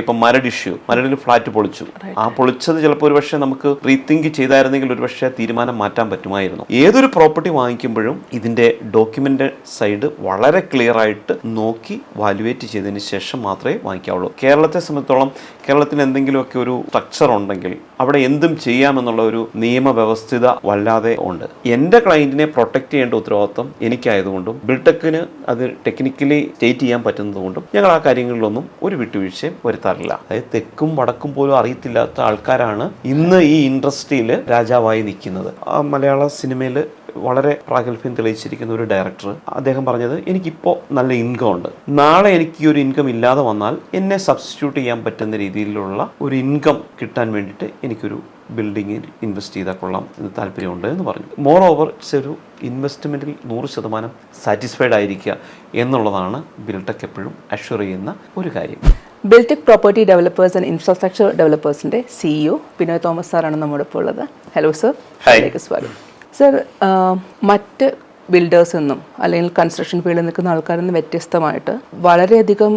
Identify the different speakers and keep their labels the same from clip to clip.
Speaker 1: ഇപ്പം മരടിൽ ഫ്ലാറ്റ് പൊളിച്ചു. ആ പൊളിച്ചത് ചിലപ്പോൾ ഒരുപക്ഷെ നമുക്ക് റീതിങ്ക് ചെയ്തായിരുന്നെങ്കിൽ ഒരുപക്ഷെ തീരുമാനം മാറ്റാൻ പറ്റുമായിരുന്നു. ഏതൊരു പ്രോപ്പർട്ടി വാങ്ങിക്കുമ്പോഴും ഇതിന്റെ ഡോക്യുമെന്റ് സൈഡ് വളരെ ക്ലിയർ ആയിട്ട് നോക്കി വാല്യുവേറ്റ് ചെയ്തതിന് ശേഷം മാത്രമേ വാങ്ങിക്കാവുള്ളൂ. കേരളത്തെ സംബന്ധിച്ചോളം കേരളത്തിന് എന്തെങ്കിലുമൊക്കെ ഒരു സ്ട്രക്ചർ ഉണ്ടെങ്കിൽ അവിടെ എന്തും ചെയ്യാമെന്നുള്ള ഒരു നിയമവ്യവസ്ഥിത വല്ലാതെ ഉണ്ട്. എൻ്റെ ക്ലയന്റിനെ പ്രൊട്ടക്ട് ചെയ്യേണ്ട ഉത്തരവാദിത്വം എനിക്കായതുകൊണ്ടും ബിൽടെക്കിന് അത് ടെക്നിക്കലി സ്റ്റേറ്റ് ചെയ്യാൻ പറ്റുന്നതുകൊണ്ടും ഞങ്ങൾ ആ കാര്യങ്ങളിലൊന്നും ഒരു വിട്ടുവീഴ്ചയും വരുത്താറില്ല. അതായത് തെക്കും വടക്കും പോലും അറിയത്തില്ലാത്ത ആൾക്കാരാണ് ഇന്ന് ഈ ഇൻഡസ്ട്രിയിൽ രാജാവായി നിൽക്കുന്നത്. മലയാള സിനിമയിൽ വളരെ പ്രാഗൽഭ്യം തെളിയിച്ചിരിക്കുന്ന ഒരു ഡയറക്ടർ അദ്ദേഹം പറഞ്ഞത്, എനിക്കിപ്പോൾ നല്ല ഇൻകം ഉണ്ട്, നാളെ എനിക്ക് ഈ ഒരു ഇൻകം ഇല്ലാതെ വന്നാൽ എന്നെ സബ്സ്റ്റിറ്റ്യൂട്ട് ചെയ്യാൻ പറ്റുന്ന രീതിയിലുള്ള ഒരു ഇൻകം കിട്ടാൻ വേണ്ടിയിട്ട് എനിക്കൊരു ബിൽഡിങ്ങിൽ ഇൻവെസ്റ്റ് ചെയ്താൽ കൊള്ളാം എന്ന് താല്പര്യമുണ്ട് എന്ന് പറഞ്ഞു. മോർ ഓവർ ഒരു ഇൻവെസ്റ്റ്മെൻറ്റിൽ 100% സാറ്റിസ്ഫൈഡ് ആയിരിക്കുക എന്നുള്ളതാണ് ബിൽടെക് എപ്പോഴും അഷ്വർ ചെയ്യുന്ന ഒരു കാര്യം.
Speaker 2: Biltech property developers and infrastructure ഡെവലപ്പേഴ്സിൻ്റെ CEO ബിനോയ് തോമസ് സാറാണ് നമ്മുടെ ഇപ്പോൾ ഉള്ളത്. Hello sir. ഹായ്. സ്വാഗതം സർ. മറ്റ് ബിൽഡേഴ്സ് എന്നും അല്ലെങ്കിൽ കൺസ്ട്രക്ഷൻ ഫീൽഡിൽ നിൽക്കുന്ന ആൾക്കാരിൽ നിന്ന് വ്യത്യസ്തമായിട്ട് വളരെയധികം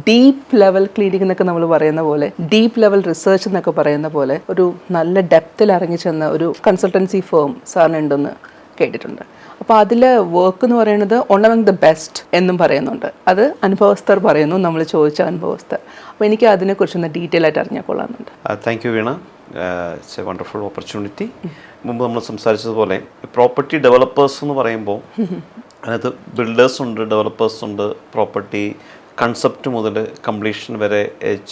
Speaker 2: ഡീപ്പ് ലെവൽ ക്ലീനിങ് എന്നൊക്കെ നമ്മൾ പറയുന്ന പോലെ, ഡീപ്പ് ലെവൽ റിസർച്ച് എന്നൊക്കെ പറയുന്ന പോലെ ഒരു നല്ല ഡെപ്തിൽ ഇറങ്ങിച്ചെന്ന ഒരു കൺസൾട്ടൻസി ഫേം സാറിനുണ്ടെന്ന് കേട്ടിട്ടുണ്ട്. അപ്പോൾ അതിൽ വർക്ക് എന്ന് പറയുന്നത് വൺ അമംഗ് ദ ബെസ്റ്റ് എന്നും പറയുന്നുണ്ട്. അത് അനുഭവസ്ഥർ പറയുന്നു, നമ്മൾ ചോദിച്ച അനുഭവസ്ഥർ. അപ്പോൾ എനിക്ക് അതിനെക്കുറിച്ചൊന്ന് ഡീറ്റെയിൽ ആയിട്ട് അറിഞ്ഞാൽ കൊള്ളാമെന്നുണ്ട്.
Speaker 1: Thank you Veena. It's A wonderful opportunity. മുമ്പ് നമ്മൾ സംസാരിച്ചതുപോലെ പ്രോപ്പർട്ടി ഡെവലപ്പേഴ്സ് എന്ന് പറയുമ്പോൾ അതിനകത്ത് ബിൽഡേഴ്സ് ഉണ്ട്, ഡെവലപ്പേഴ്സ് ഉണ്ട്, പ്രോപ്പർട്ടി കൺസെപ്റ്റ് മുതൽ കംപ്ലീഷൻ വരെ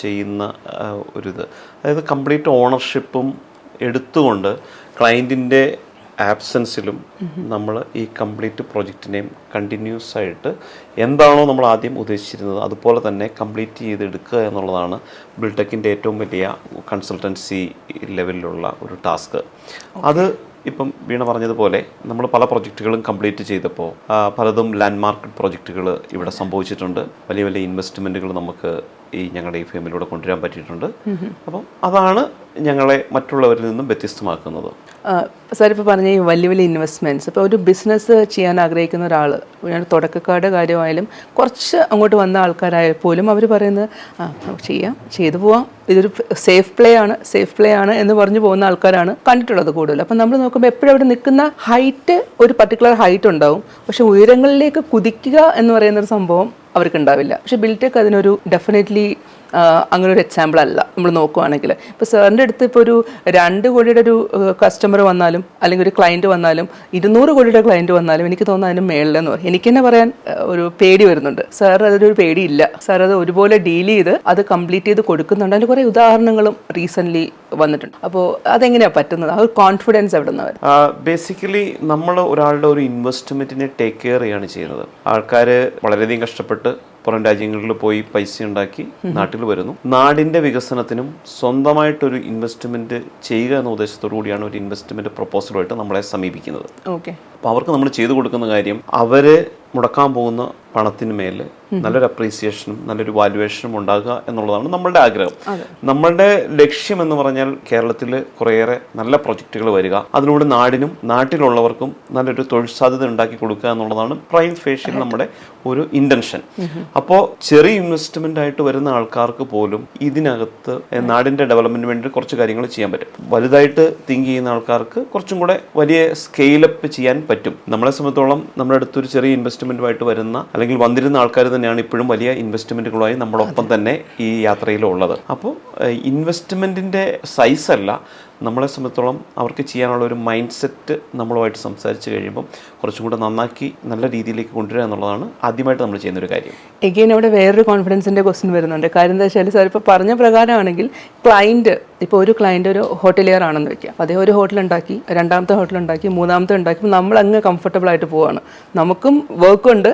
Speaker 1: ചെയ്യുന്ന ഒരിത്. അതായത് കംപ്ലീറ്റ് ഓണർഷിപ്പും എടുത്തുകൊണ്ട് ക്ലയൻറ്റിൻ്റെ ആബ്സെൻസിലും നമ്മൾ ഈ കംപ്ലീറ്റ് പ്രൊജക്റ്റിനെയും കണ്ടിന്യൂസ് ആയിട്ട് എന്താണോ നമ്മൾ ആദ്യം ഉദ്ദേശിച്ചിരുന്നത് അതുപോലെ തന്നെ കംപ്ലീറ്റ് ചെയ്തെടുക്കുക എന്നുള്ളതാണ് ബിൽടെക്കിൻ്റെ ഏറ്റവും വലിയ കൺസൾട്ടൻസി ലെവലിലുള്ള ഒരു ടാസ്ക്. അത് ഇപ്പം വീണ പറഞ്ഞതുപോലെ നമ്മൾ പല പ്രൊജക്റ്റുകളും കംപ്ലീറ്റ് ചെയ്തപ്പോൾ പലതും ലാൻഡ്മാർക്ക് പ്രൊജക്റ്റുകൾ ഇവിടെ സംഭവിച്ചിട്ടുണ്ട്. വലിയ വലിയ ഇൻവെസ്റ്റ്മെൻറ്റുകൾ നമുക്ക് ഞങ്ങളുടെ ഈ ഫേമിലൂടെ കൊണ്ടുവരാൻ പറ്റിയിട്ടുണ്ട്. അപ്പം അതാണ് ഞങ്ങളെ മറ്റുള്ളവരിൽ നിന്നും വ്യത്യസ്തമാക്കുന്നത്.
Speaker 2: സാർ ഇപ്പോൾ പറഞ്ഞ ഈ വലിയ വലിയ ഇൻവെസ്റ്റ്മെൻറ്റ്സ്, ഇപ്പോൾ ഒരു ബിസിനസ് ചെയ്യാൻ ആഗ്രഹിക്കുന്ന ഒരാൾ, തുടക്കക്കാരുടെ കാര്യമായാലും കുറച്ച് അങ്ങോട്ട് വന്ന ആൾക്കാരായാൽ പോലും അവർ പറയുന്നത് ചെയ്തു പോവാം, ഇതൊരു സേഫ് പ്ലേ ആണ് എന്ന് പറഞ്ഞു പോകുന്ന ആൾക്കാരാണ് കണ്ടിട്ടുള്ളത് കൂടുതൽ. അപ്പം നമ്മൾ നോക്കുമ്പോൾ എപ്പോഴും അവിടെ നിൽക്കുന്ന ഹൈറ്റ്, ഒരു പർട്ടിക്കുലർ ഹൈറ്റ് ഉണ്ടാവും, പക്ഷെ ഉയരങ്ങളിലേക്ക് കുതിക്കുക എന്ന് പറയുന്നൊരു സംഭവം അവർക്ക് ഉണ്ടാവില്ല. പക്ഷെ ബിൽടെക് അതിനൊരു ഡെഫിനറ്റ്ലി അങ്ങനെ ഒരു എക്സാമ്പിൾ അല്ല. നമ്മൾ നോക്കുകയാണെങ്കിൽ ഇപ്പോൾ സാറിൻ്റെ അടുത്ത് ഇപ്പോൾ ഒരു 2 കോടിയുടെ ഒരു കസ്റ്റമർ വന്നാലും അല്ലെങ്കിൽ ഒരു ക്ലയൻറ്റ് വന്നാലും 200 കോടിയുടെ ക്ലയൻറ്റ് വന്നാലും എനിക്ക് തോന്നുന്നു അതിന് മേളിലെന്ന് പറയും. എനിക്ക് തന്നെ പറയാൻ ഒരു പേടി വരുന്നുണ്ട്. സാർ അതിനൊരു പേടിയില്ല. സാർ അത് ഒരുപോലെ ഡീൽ ചെയ്ത് അത് കംപ്ലീറ്റ് ചെയ്ത് കൊടുക്കുന്നുണ്ട്. അതിൻ്റെ കുറേ ഉദാഹരണങ്ങളും റീസെൻ്റ്ലി വന്നിട്ടുണ്ട്. അപ്പോൾ അതെങ്ങനെയാണ് പറ്റുന്നത്? ആ ഒരു കോൺഫിഡൻസ് എവിടെ നിന്ന് വരും?
Speaker 1: ബേസിക്കലി നമ്മൾ ഒരാളുടെ ഒരു ഇൻവെസ്റ്റ്മെൻറ്റിനെ ടേക്ക് കെയർ ചെയ്യുകയാണ് ചെയ്യുന്നത്. ആൾക്കാർ വളരെയധികം കഷ്ടപ്പെട്ട് പുറം രാജ്യങ്ങളിൽ പോയി പൈസ ഉണ്ടാക്കി നാട്ടിൽ വരുന്നു. നാടിൻ്റെ വികസനത്തിനും സ്വന്തമായിട്ടൊരു ഇൻവെസ്റ്റ്മെൻറ്റ് ചെയ്യുക എന്ന ഉദ്ദേശത്തോടു കൂടിയാണ് ഒരു ഇൻവെസ്റ്റ്മെൻറ്റ് പ്രൊപ്പോസലുമായിട്ട് നമ്മളെ സമീപിക്കുന്നത്.
Speaker 2: ഓക്കെ.
Speaker 1: അപ്പോൾ അവർക്ക് നമ്മൾ ചെയ്തു കൊടുക്കുന്ന കാര്യം, അവർ മുടക്കാൻ പോകുന്ന പണത്തിന് മേൽ നല്ലൊരു അപ്രീസിയേഷനും നല്ലൊരു വാല്യുവേഷനും ഉണ്ടാകുക എന്നുള്ളതാണ് നമ്മളുടെ ആഗ്രഹം. നമ്മളുടെ ലക്ഷ്യം എന്ന് പറഞ്ഞാൽ കേരളത്തിൽ കുറേയേറെ നല്ല പ്രൊജക്റ്റുകൾ വരിക, അതിലൂടെ നാടിനും നാട്ടിലുള്ളവർക്കും നല്ലൊരു തൊഴിൽ സാധ്യത ഉണ്ടാക്കി കൊടുക്കുക എന്നുള്ളതാണ് പ്രൈം ഫേഷ്യൽ നമ്മുടെ ഒരു ഇൻറ്റൻഷൻ. അപ്പോൾ ചെറിയ ഇൻവെസ്റ്റ്മെൻ്റ് ആയിട്ട് വരുന്ന ആൾക്കാർക്ക് പോലും ഇതിനകത്ത് നാടിൻ്റെ ഡെവലപ്മെൻറ്റിന് വേണ്ടി കുറച്ച് കാര്യങ്ങൾ ചെയ്യാൻ പറ്റും. വലുതായിട്ട് തിങ്ക് ചെയ്യുന്ന ആൾക്കാർക്ക് കുറച്ചും കൂടെ വലിയ സ്കെയിലപ്പ് ചെയ്യാൻ പറ്റും. നമ്മളെ സംബന്ധിച്ചോളം നമ്മുടെ അടുത്തൊരു ചെറിയ ഇൻവെസ്റ്റ്മെൻറ്റുമായിട്ട് വരുന്ന അല്ലെങ്കിൽ വന്നിരുന്ന ആൾക്കാർ തന്നെയാണ് ഇപ്പോഴും വലിയ ഇൻവെസ്റ്റ്മെൻറ്റുകളുമായി നമ്മളൊപ്പം തന്നെ ഈ യാത്രയിലുള്ളത്. അപ്പോൾ ഇൻവെസ്റ്റ്മെൻറ്റിൻ്റെ സൈസ് അല്ല, നമ്മളെ സംബന്ധിച്ചോളം അവർക്ക് ചെയ്യാനുള്ള ഒരു മൈൻഡ് സെറ്റ് നമ്മളുമായിട്ട് സംസാരിച്ച് കഴിയുമ്പം കുറച്ചും കൂടെ നന്നാക്കി നല്ല രീതിയിലേക്ക് കൊണ്ടുവരിക എന്നുള്ളതാണ് ആദ്യമായിട്ട് നമ്മൾ ചെയ്യുന്നൊരു കാര്യം.
Speaker 2: എഗെയിൻ അവിടെ വേറൊരു കോൺഫിഡൻസിൻ്റെ ക്വസ്റ്റ്യൻ വരുന്നുണ്ട്. കാര്യം എന്താ വെച്ചാൽ സാർ ഇപ്പോൾ പറഞ്ഞ പ്രകാരമാണെങ്കിൽ ക്ലയൻറ്റ്, ഇപ്പോൾ ഒരു ക്ലയൻറ്റ് ഒരു ഹോട്ടലിയർ ആണെന്ന് വെക്കുക, അതേ ഒരു ഹോട്ടൽ ഉണ്ടാക്കി, 2ാമത്തെ ഹോട്ടൽ ഉണ്ടാക്കി, 3ാമത്തെ ഉണ്ടാക്കി, നമ്മൾ അങ്ങ് കംഫർട്ടബിൾ ആയിട്ട് പോവാണ്. നമുക്കും വർക്കുണ്ട്,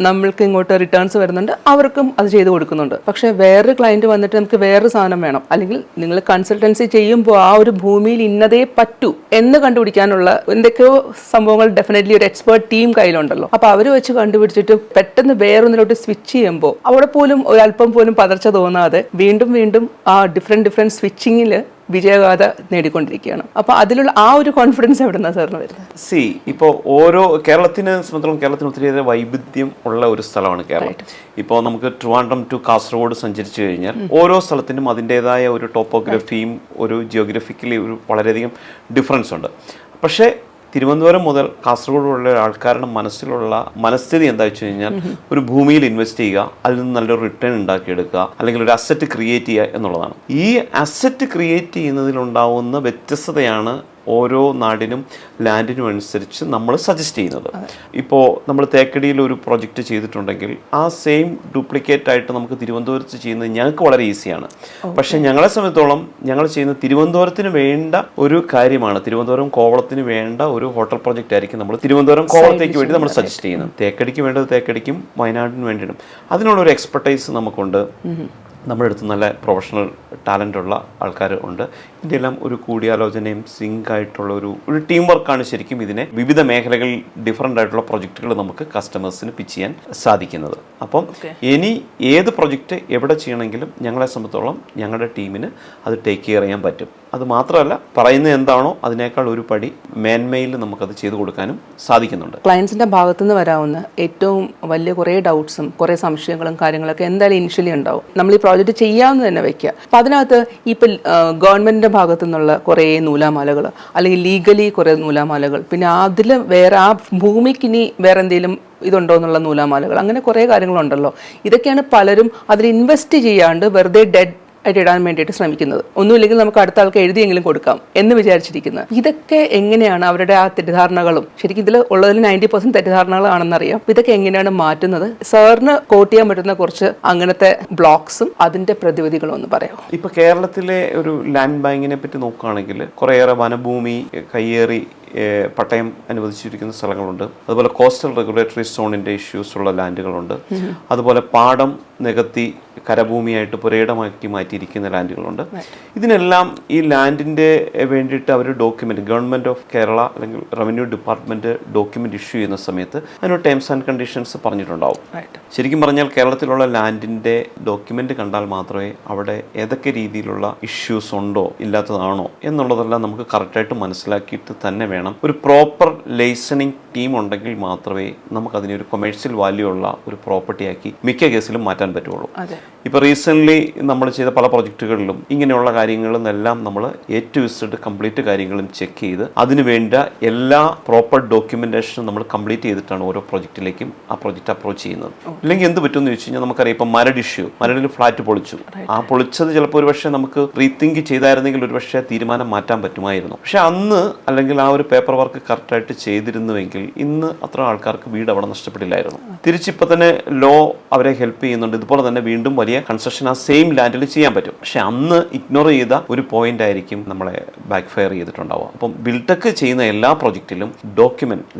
Speaker 2: നമ്മൾക്ക് ഇങ്ങോട്ട് റിട്ടേൺസ് വരുന്നുണ്ട്, അവർക്കും അത് ചെയ്ത് കൊടുക്കുന്നുണ്ട്. പക്ഷേ വേറൊരു ക്ലയൻറ്റ് വന്നിട്ട് നമുക്ക് വേറൊരു സാധനം വേണം, അല്ലെങ്കിൽ നിങ്ങൾ കൺസൾട്ടൻസി ചെയ്യുമ്പോൾ ആ ഒരു ഭൂമിയിൽ ഇന്നതേ പറ്റൂ എന്ന് കണ്ടുപിടിക്കാനുള്ള എന്തൊക്കെയോ സംഭവങ്ങൾ ഡെഫിനറ്റ്ലി ഒരു എക്സ്പേർട്ട് ടീം കയ്യിലുണ്ടല്ലോ. അപ്പോൾ അവർ വെച്ച് കണ്ടുപിടിച്ചിട്ട് പെട്ടെന്ന് വേറൊന്നിലോട്ട് സ്വിച്ച് ചെയ്യുമ്പോൾ അവിടെ പോലും ഒരല്പം പോലും പതർച്ച തോന്നാതെ വീണ്ടും ആ ഡിഫറെൻറ്റ് സ്വിച്ചിങ്ങിൽ വിജയഗാഥ നേടിക്കൊണ്ടിരിക്കുകയാണ്. അപ്പോൾ അതിലുള്ള ആ ഒരു കോൺഫിഡൻസ് എവിടെ നിന്നാണ് സാറിന് വരുന്നത്?
Speaker 1: ഇപ്പോൾ ഓരോ കേരളത്തിനെ സംബന്ധിച്ചിടത്തോളം കേരളത്തിന് ഒത്തിരിയേറെ വൈവിധ്യം ഉള്ള ഒരു സ്ഥലമാണ് കേരളം. ഇപ്പോൾ നമുക്ക് ട്രിവാൻഡ്രം ടു കാസർഗോഡ് സഞ്ചരിച്ചു കഴിഞ്ഞാൽ ഓരോ സ്ഥലത്തിനും അതിൻ്റെതായ ഒരു ടോപ്പോഗ്രഫിയും ഒരു ജിയോഗ്രഫിക്കലി ഒരു വളരെയധികം ഡിഫറൻസ് ഉണ്ട്. പക്ഷേ തിരുവനന്തപുരം മുതൽ കാസർഗോഡുള്ള ആൾക്കാരുടെ മനസ്സിലുള്ള മനസ്ഥിതി എന്താ വെച്ച് കഴിഞ്ഞാൽ ഒരു ഭൂമിയിൽ ഇൻവെസ്റ്റ് ചെയ്യുക, അതിൽ നിന്ന് നല്ലൊരു റിട്ടേൺ ഉണ്ടാക്കിയെടുക്കുക, അല്ലെങ്കിൽ ഒരു അസറ്റ് ക്രിയേറ്റ് ചെയ്യുക എന്നുള്ളതാണ്. ഈ അസറ്റ് ക്രിയേറ്റ് ചെയ്യുന്നതിലുണ്ടാവുന്ന വ്യത്യസ്തതയാണ് ഓരോ നാടിനും ലാൻഡിനും അനുസരിച്ച് നമ്മൾ സജസ്റ്റ് ചെയ്യുന്നത്. ഇപ്പോൾ നമ്മൾ തേക്കടിയിൽ ഒരു പ്രൊജക്റ്റ് ചെയ്തിട്ടുണ്ടെങ്കിൽ ആ സെയിം ഡ്യൂപ്ലിക്കേറ്റ് ആയിട്ട് നമുക്ക് തിരുവനന്തപുരത്ത് ചെയ്യുന്നത് ഞങ്ങൾക്ക് വളരെ ഈസിയാണ്. പക്ഷേ ഞങ്ങളെ സംബന്ധിച്ചോളം ഞങ്ങൾ ചെയ്യുന്ന തിരുവനന്തപുരത്തിന് വേണ്ട ഒരു കാര്യമാണ്. തിരുവനന്തപുരം കോവളത്തിന് വേണ്ട ഒരു ഹോട്ടൽ പ്രൊജക്റ്റ് ആയിരിക്കും നമ്മൾ തിരുവനന്തപുരം കോവളത്തേക്ക് വേണ്ടി നമ്മൾ സജസ്റ്റ് ചെയ്യുന്നത്. തേക്കടിക്ക് വേണ്ടത് തേക്കടിക്കും വയനാടിന് വേണ്ടിയിട്ടും അതിനുള്ളൊരു എക്സ്പെർട്ടൈസ് നമുക്കുണ്ട്. നമ്മുടെ അടുത്ത് നല്ല പ്രൊഫഷണൽ ടാലൻ്റ് ഉള്ള ആൾക്കാർ ഉണ്ട്. ഇതിൻ്റെ എല്ലാം ഒരു കൂടിയാലോചനയും സിങ്ക് ആയിട്ടുള്ള ഒരു ടീം വർക്കാണ് ശരിക്കും ഇതിനെ വിവിധ മേഖലകളിൽ ഡിഫറൻ്റ് ആയിട്ടുള്ള പ്രൊജക്റ്റുകൾ നമുക്ക് കസ്റ്റമേഴ്സിന് പിച്ച് ചെയ്യാൻ സാധിക്കുന്നത്. അപ്പം ഇനി ഏത് പ്രൊജക്റ്റ് എവിടെ ചെയ്യണമെങ്കിലും ഞങ്ങളെ സംബന്ധിച്ചോളം ഞങ്ങളുടെ ടീമിന് അത് ടേക്ക് കെയർ ചെയ്യാൻ പറ്റും. അത് മാത്രമല്ല, പറയുന്നത് എന്താണോ അതിനേക്കാൾ ഒരു പടി മേന്മയിൽ നമുക്കത് ചെയ്തു കൊടുക്കാനും സാധിക്കുന്നുണ്ട്.
Speaker 2: ക്ലയൻസിൻ്റെ ഭാഗത്തുനിന്ന് വരാവുന്ന ഏറ്റവും വലിയ കുറേ ഡൗട്ട്സും കുറേ സംശയങ്ങളും കാര്യങ്ങളൊക്കെ എന്തായാലും ഇനിഷ്യലി ഉണ്ടാവും. നമ്മൾ ഈ പ്രോജക്റ്റ് ചെയ്യാമെന്ന് തന്നെ വെക്കുക. അപ്പം അതിനകത്ത് ഇപ്പം ഗവൺമെൻറ്റിൻ്റെ ഭാഗത്തു നിന്നുള്ള കുറേ നൂലാമാലകൾ, അല്ലെങ്കിൽ ലീഗലി കുറേ നൂലാമാലകൾ, പിന്നെ അതിൽ വേറെ ആ ഭൂമിക്കിനി വേറെ എന്തെങ്കിലും ഇതുണ്ടോ എന്നുള്ള നൂലാമാലകൾ, അങ്ങനെ കുറേ കാര്യങ്ങളുണ്ടല്ലോ. ഇതൊക്കെയാണ് പലരും അതിൽ ഇൻവെസ്റ്റ് ചെയ്യാണ്ട് വെറുതെ ഡെഡ് ആയിട്ട് ഇടാൻ വേണ്ടിയിട്ട് ശ്രമിക്കുന്നത്. ഒന്നുമില്ലെങ്കിൽ നമുക്ക് അടുത്ത ആൾക്ക് എഴുതിയെങ്കിലും കൊടുക്കാം എന്ന് വിചാരിച്ചിരിക്കുന്നത്. ഇതൊക്കെ എങ്ങനെയാണ് അവരുടെ ആ തെറ്റിദ്ധാരണകളും, ശരിക്കും ഇതിൽ ഉള്ളതിൽ 90% തെറ്റിദ്ധാരണകളാണെന്നറിയാം. ഇതൊക്കെ എങ്ങനെയാണ് മാറ്റുന്നത്? സാറിന് കോട്ട് ചെയ്യാൻ പറ്റുന്ന കുറച്ച് അങ്ങനത്തെ ബ്ലോക്സും അതിന്റെ പ്രതിവിധികളും ഒന്ന് പറയാം.
Speaker 1: ഇപ്പൊ കേരളത്തിലെ ഒരു ലാൻഡ് ബാങ്കിനെ പറ്റി നോക്കുകയാണെങ്കിൽ കുറേയേറെ വനഭൂമി കയ്യേറി പട്ടയം അനുവദിച്ചിരിക്കുന്ന സ്ഥലങ്ങളുണ്ട്. അതുപോലെ കോസ്റ്റൽ റെഗുലേറ്ററി സോണിന്റെ ഇഷ്യൂസ് ഉള്ള ലാൻഡുകളുണ്ട്. അതുപോലെ പാടം നികത്തി കരഭൂമിയായിട്ട് പുരയിടമാക്കി മാറ്റിയിരിക്കുന്ന ലാൻഡുകളുണ്ട്. ഇതിനെല്ലാം ഈ ലാൻഡിന്റെ വേണ്ടിയിട്ട് അവർ ഡോക്യുമെന്റ്, ഗവൺമെന്റ് ഓഫ് കേരള അല്ലെങ്കിൽ റവന്യൂ ഡിപ്പാർട്ട്മെന്റ് ഡോക്യുമെന്റ് ഇഷ്യൂ ചെയ്യുന്ന സമയത്ത് അതിന് ടേംസ് ആൻഡ് കണ്ടീഷൻസ് പറഞ്ഞിട്ടുണ്ടാവും. ശരിക്കും പറഞ്ഞാൽ കേരളത്തിലുള്ള ലാൻഡിന്റെ ഡോക്യുമെന്റ് കണ്ടാൽ മാത്രമേ അവിടെ ഏതൊക്കെ രീതിയിലുള്ള ഇഷ്യൂസ് ഉണ്ടോ ഇല്ലാത്തതാണോ എന്നുള്ളതെല്ലാം നമുക്ക് കറക്റ്റായിട്ട് മനസ്സിലാക്കിയിട്ട് തന്നെ വേണം. ഒരു പ്രോപ്പർ ലൈസണിങ് ടീം ഉണ്ടെങ്കിൽ മാത്രമേ നമുക്കതിനെ ഒരു കൊമേഴ്ഷ്യൽ വാല്യൂ ഉള്ള ഒരു പ്രോപ്പർട്ടി ആക്കി മിക്ക കേസിലും മാറ്റാൻ പറ്റുള്ളൂ. ഇപ്പോൾ റീസെൻ്റ്ലി നമ്മൾ ചെയ്ത പല പ്രൊജക്റ്റുകളിലും ഇങ്ങനെയുള്ള കാര്യങ്ങളെല്ലാം നമ്മൾ A to Z കംപ്ലീറ്റ് കാര്യങ്ങളും ചെക്ക് ചെയ്ത് അതിന് വേണ്ട എല്ലാ പ്രോപ്പർ ഡോക്യുമെന്റേഷനും നമ്മൾ കംപ്ലീറ്റ് ചെയ്തിട്ടാണ് ഓരോ പ്രൊജക്റ്റിലേക്കും ആ പ്രൊജക്റ്റ് അപ്രോച്ച് ചെയ്യുന്നത്. ഇല്ലെങ്കിൽ എന്ത് പറ്റുമെന്ന് ചോദിച്ചു കഴിഞ്ഞാൽ നമുക്കറിയാം, ഇപ്പം മരടിൽ ഫ്ലാറ്റ് പൊളിച്ചു. ആ പൊളിച്ചത് ചിലപ്പോൾ ഒരുപക്ഷെ നമുക്ക് റീതിങ്ക് ചെയ്തായിരുന്നെങ്കിൽ ഒരുപക്ഷെ തീരുമാനം മാറ്റാൻ പറ്റുമായിരുന്നു. പക്ഷെ അന്ന് അല്ലെങ്കിൽ ആ ഒരു പേപ്പർ വർക്ക് കറക്റ്റായിട്ട് ചെയ്തിരുന്നുവെങ്കിൽ ഇന്ന് അത്ര ആൾക്കാർക്ക് വീട് അവിടെ നഷ്ടപ്പെടില്ലായിരുന്നു. തിരിച്ചിപ്പോൾ തന്നെ ലോ അവരെ ഹെൽപ്പ് ചെയ്യുന്നുണ്ട്. ഇതുപോലെ തന്നെ വീണ്ടും വലിയ കൺസ്ട്രക്ഷൻ ആ സെയിം ലാൻഡിൽ ചെയ്യാൻ പറ്റും. പക്ഷെ അന്ന് ഇഗ്നോർ ചെയ്ത ഒരു പോയിന്റ് ആയിരിക്കും നമ്മളെ ബാക്ക് ഫയർ ചെയ്തിട്ടുണ്ടാവുക. അപ്പം ബിൽടെക് ചെയ്യുന്ന എല്ലാ പ്രൊജക്റ്റിലും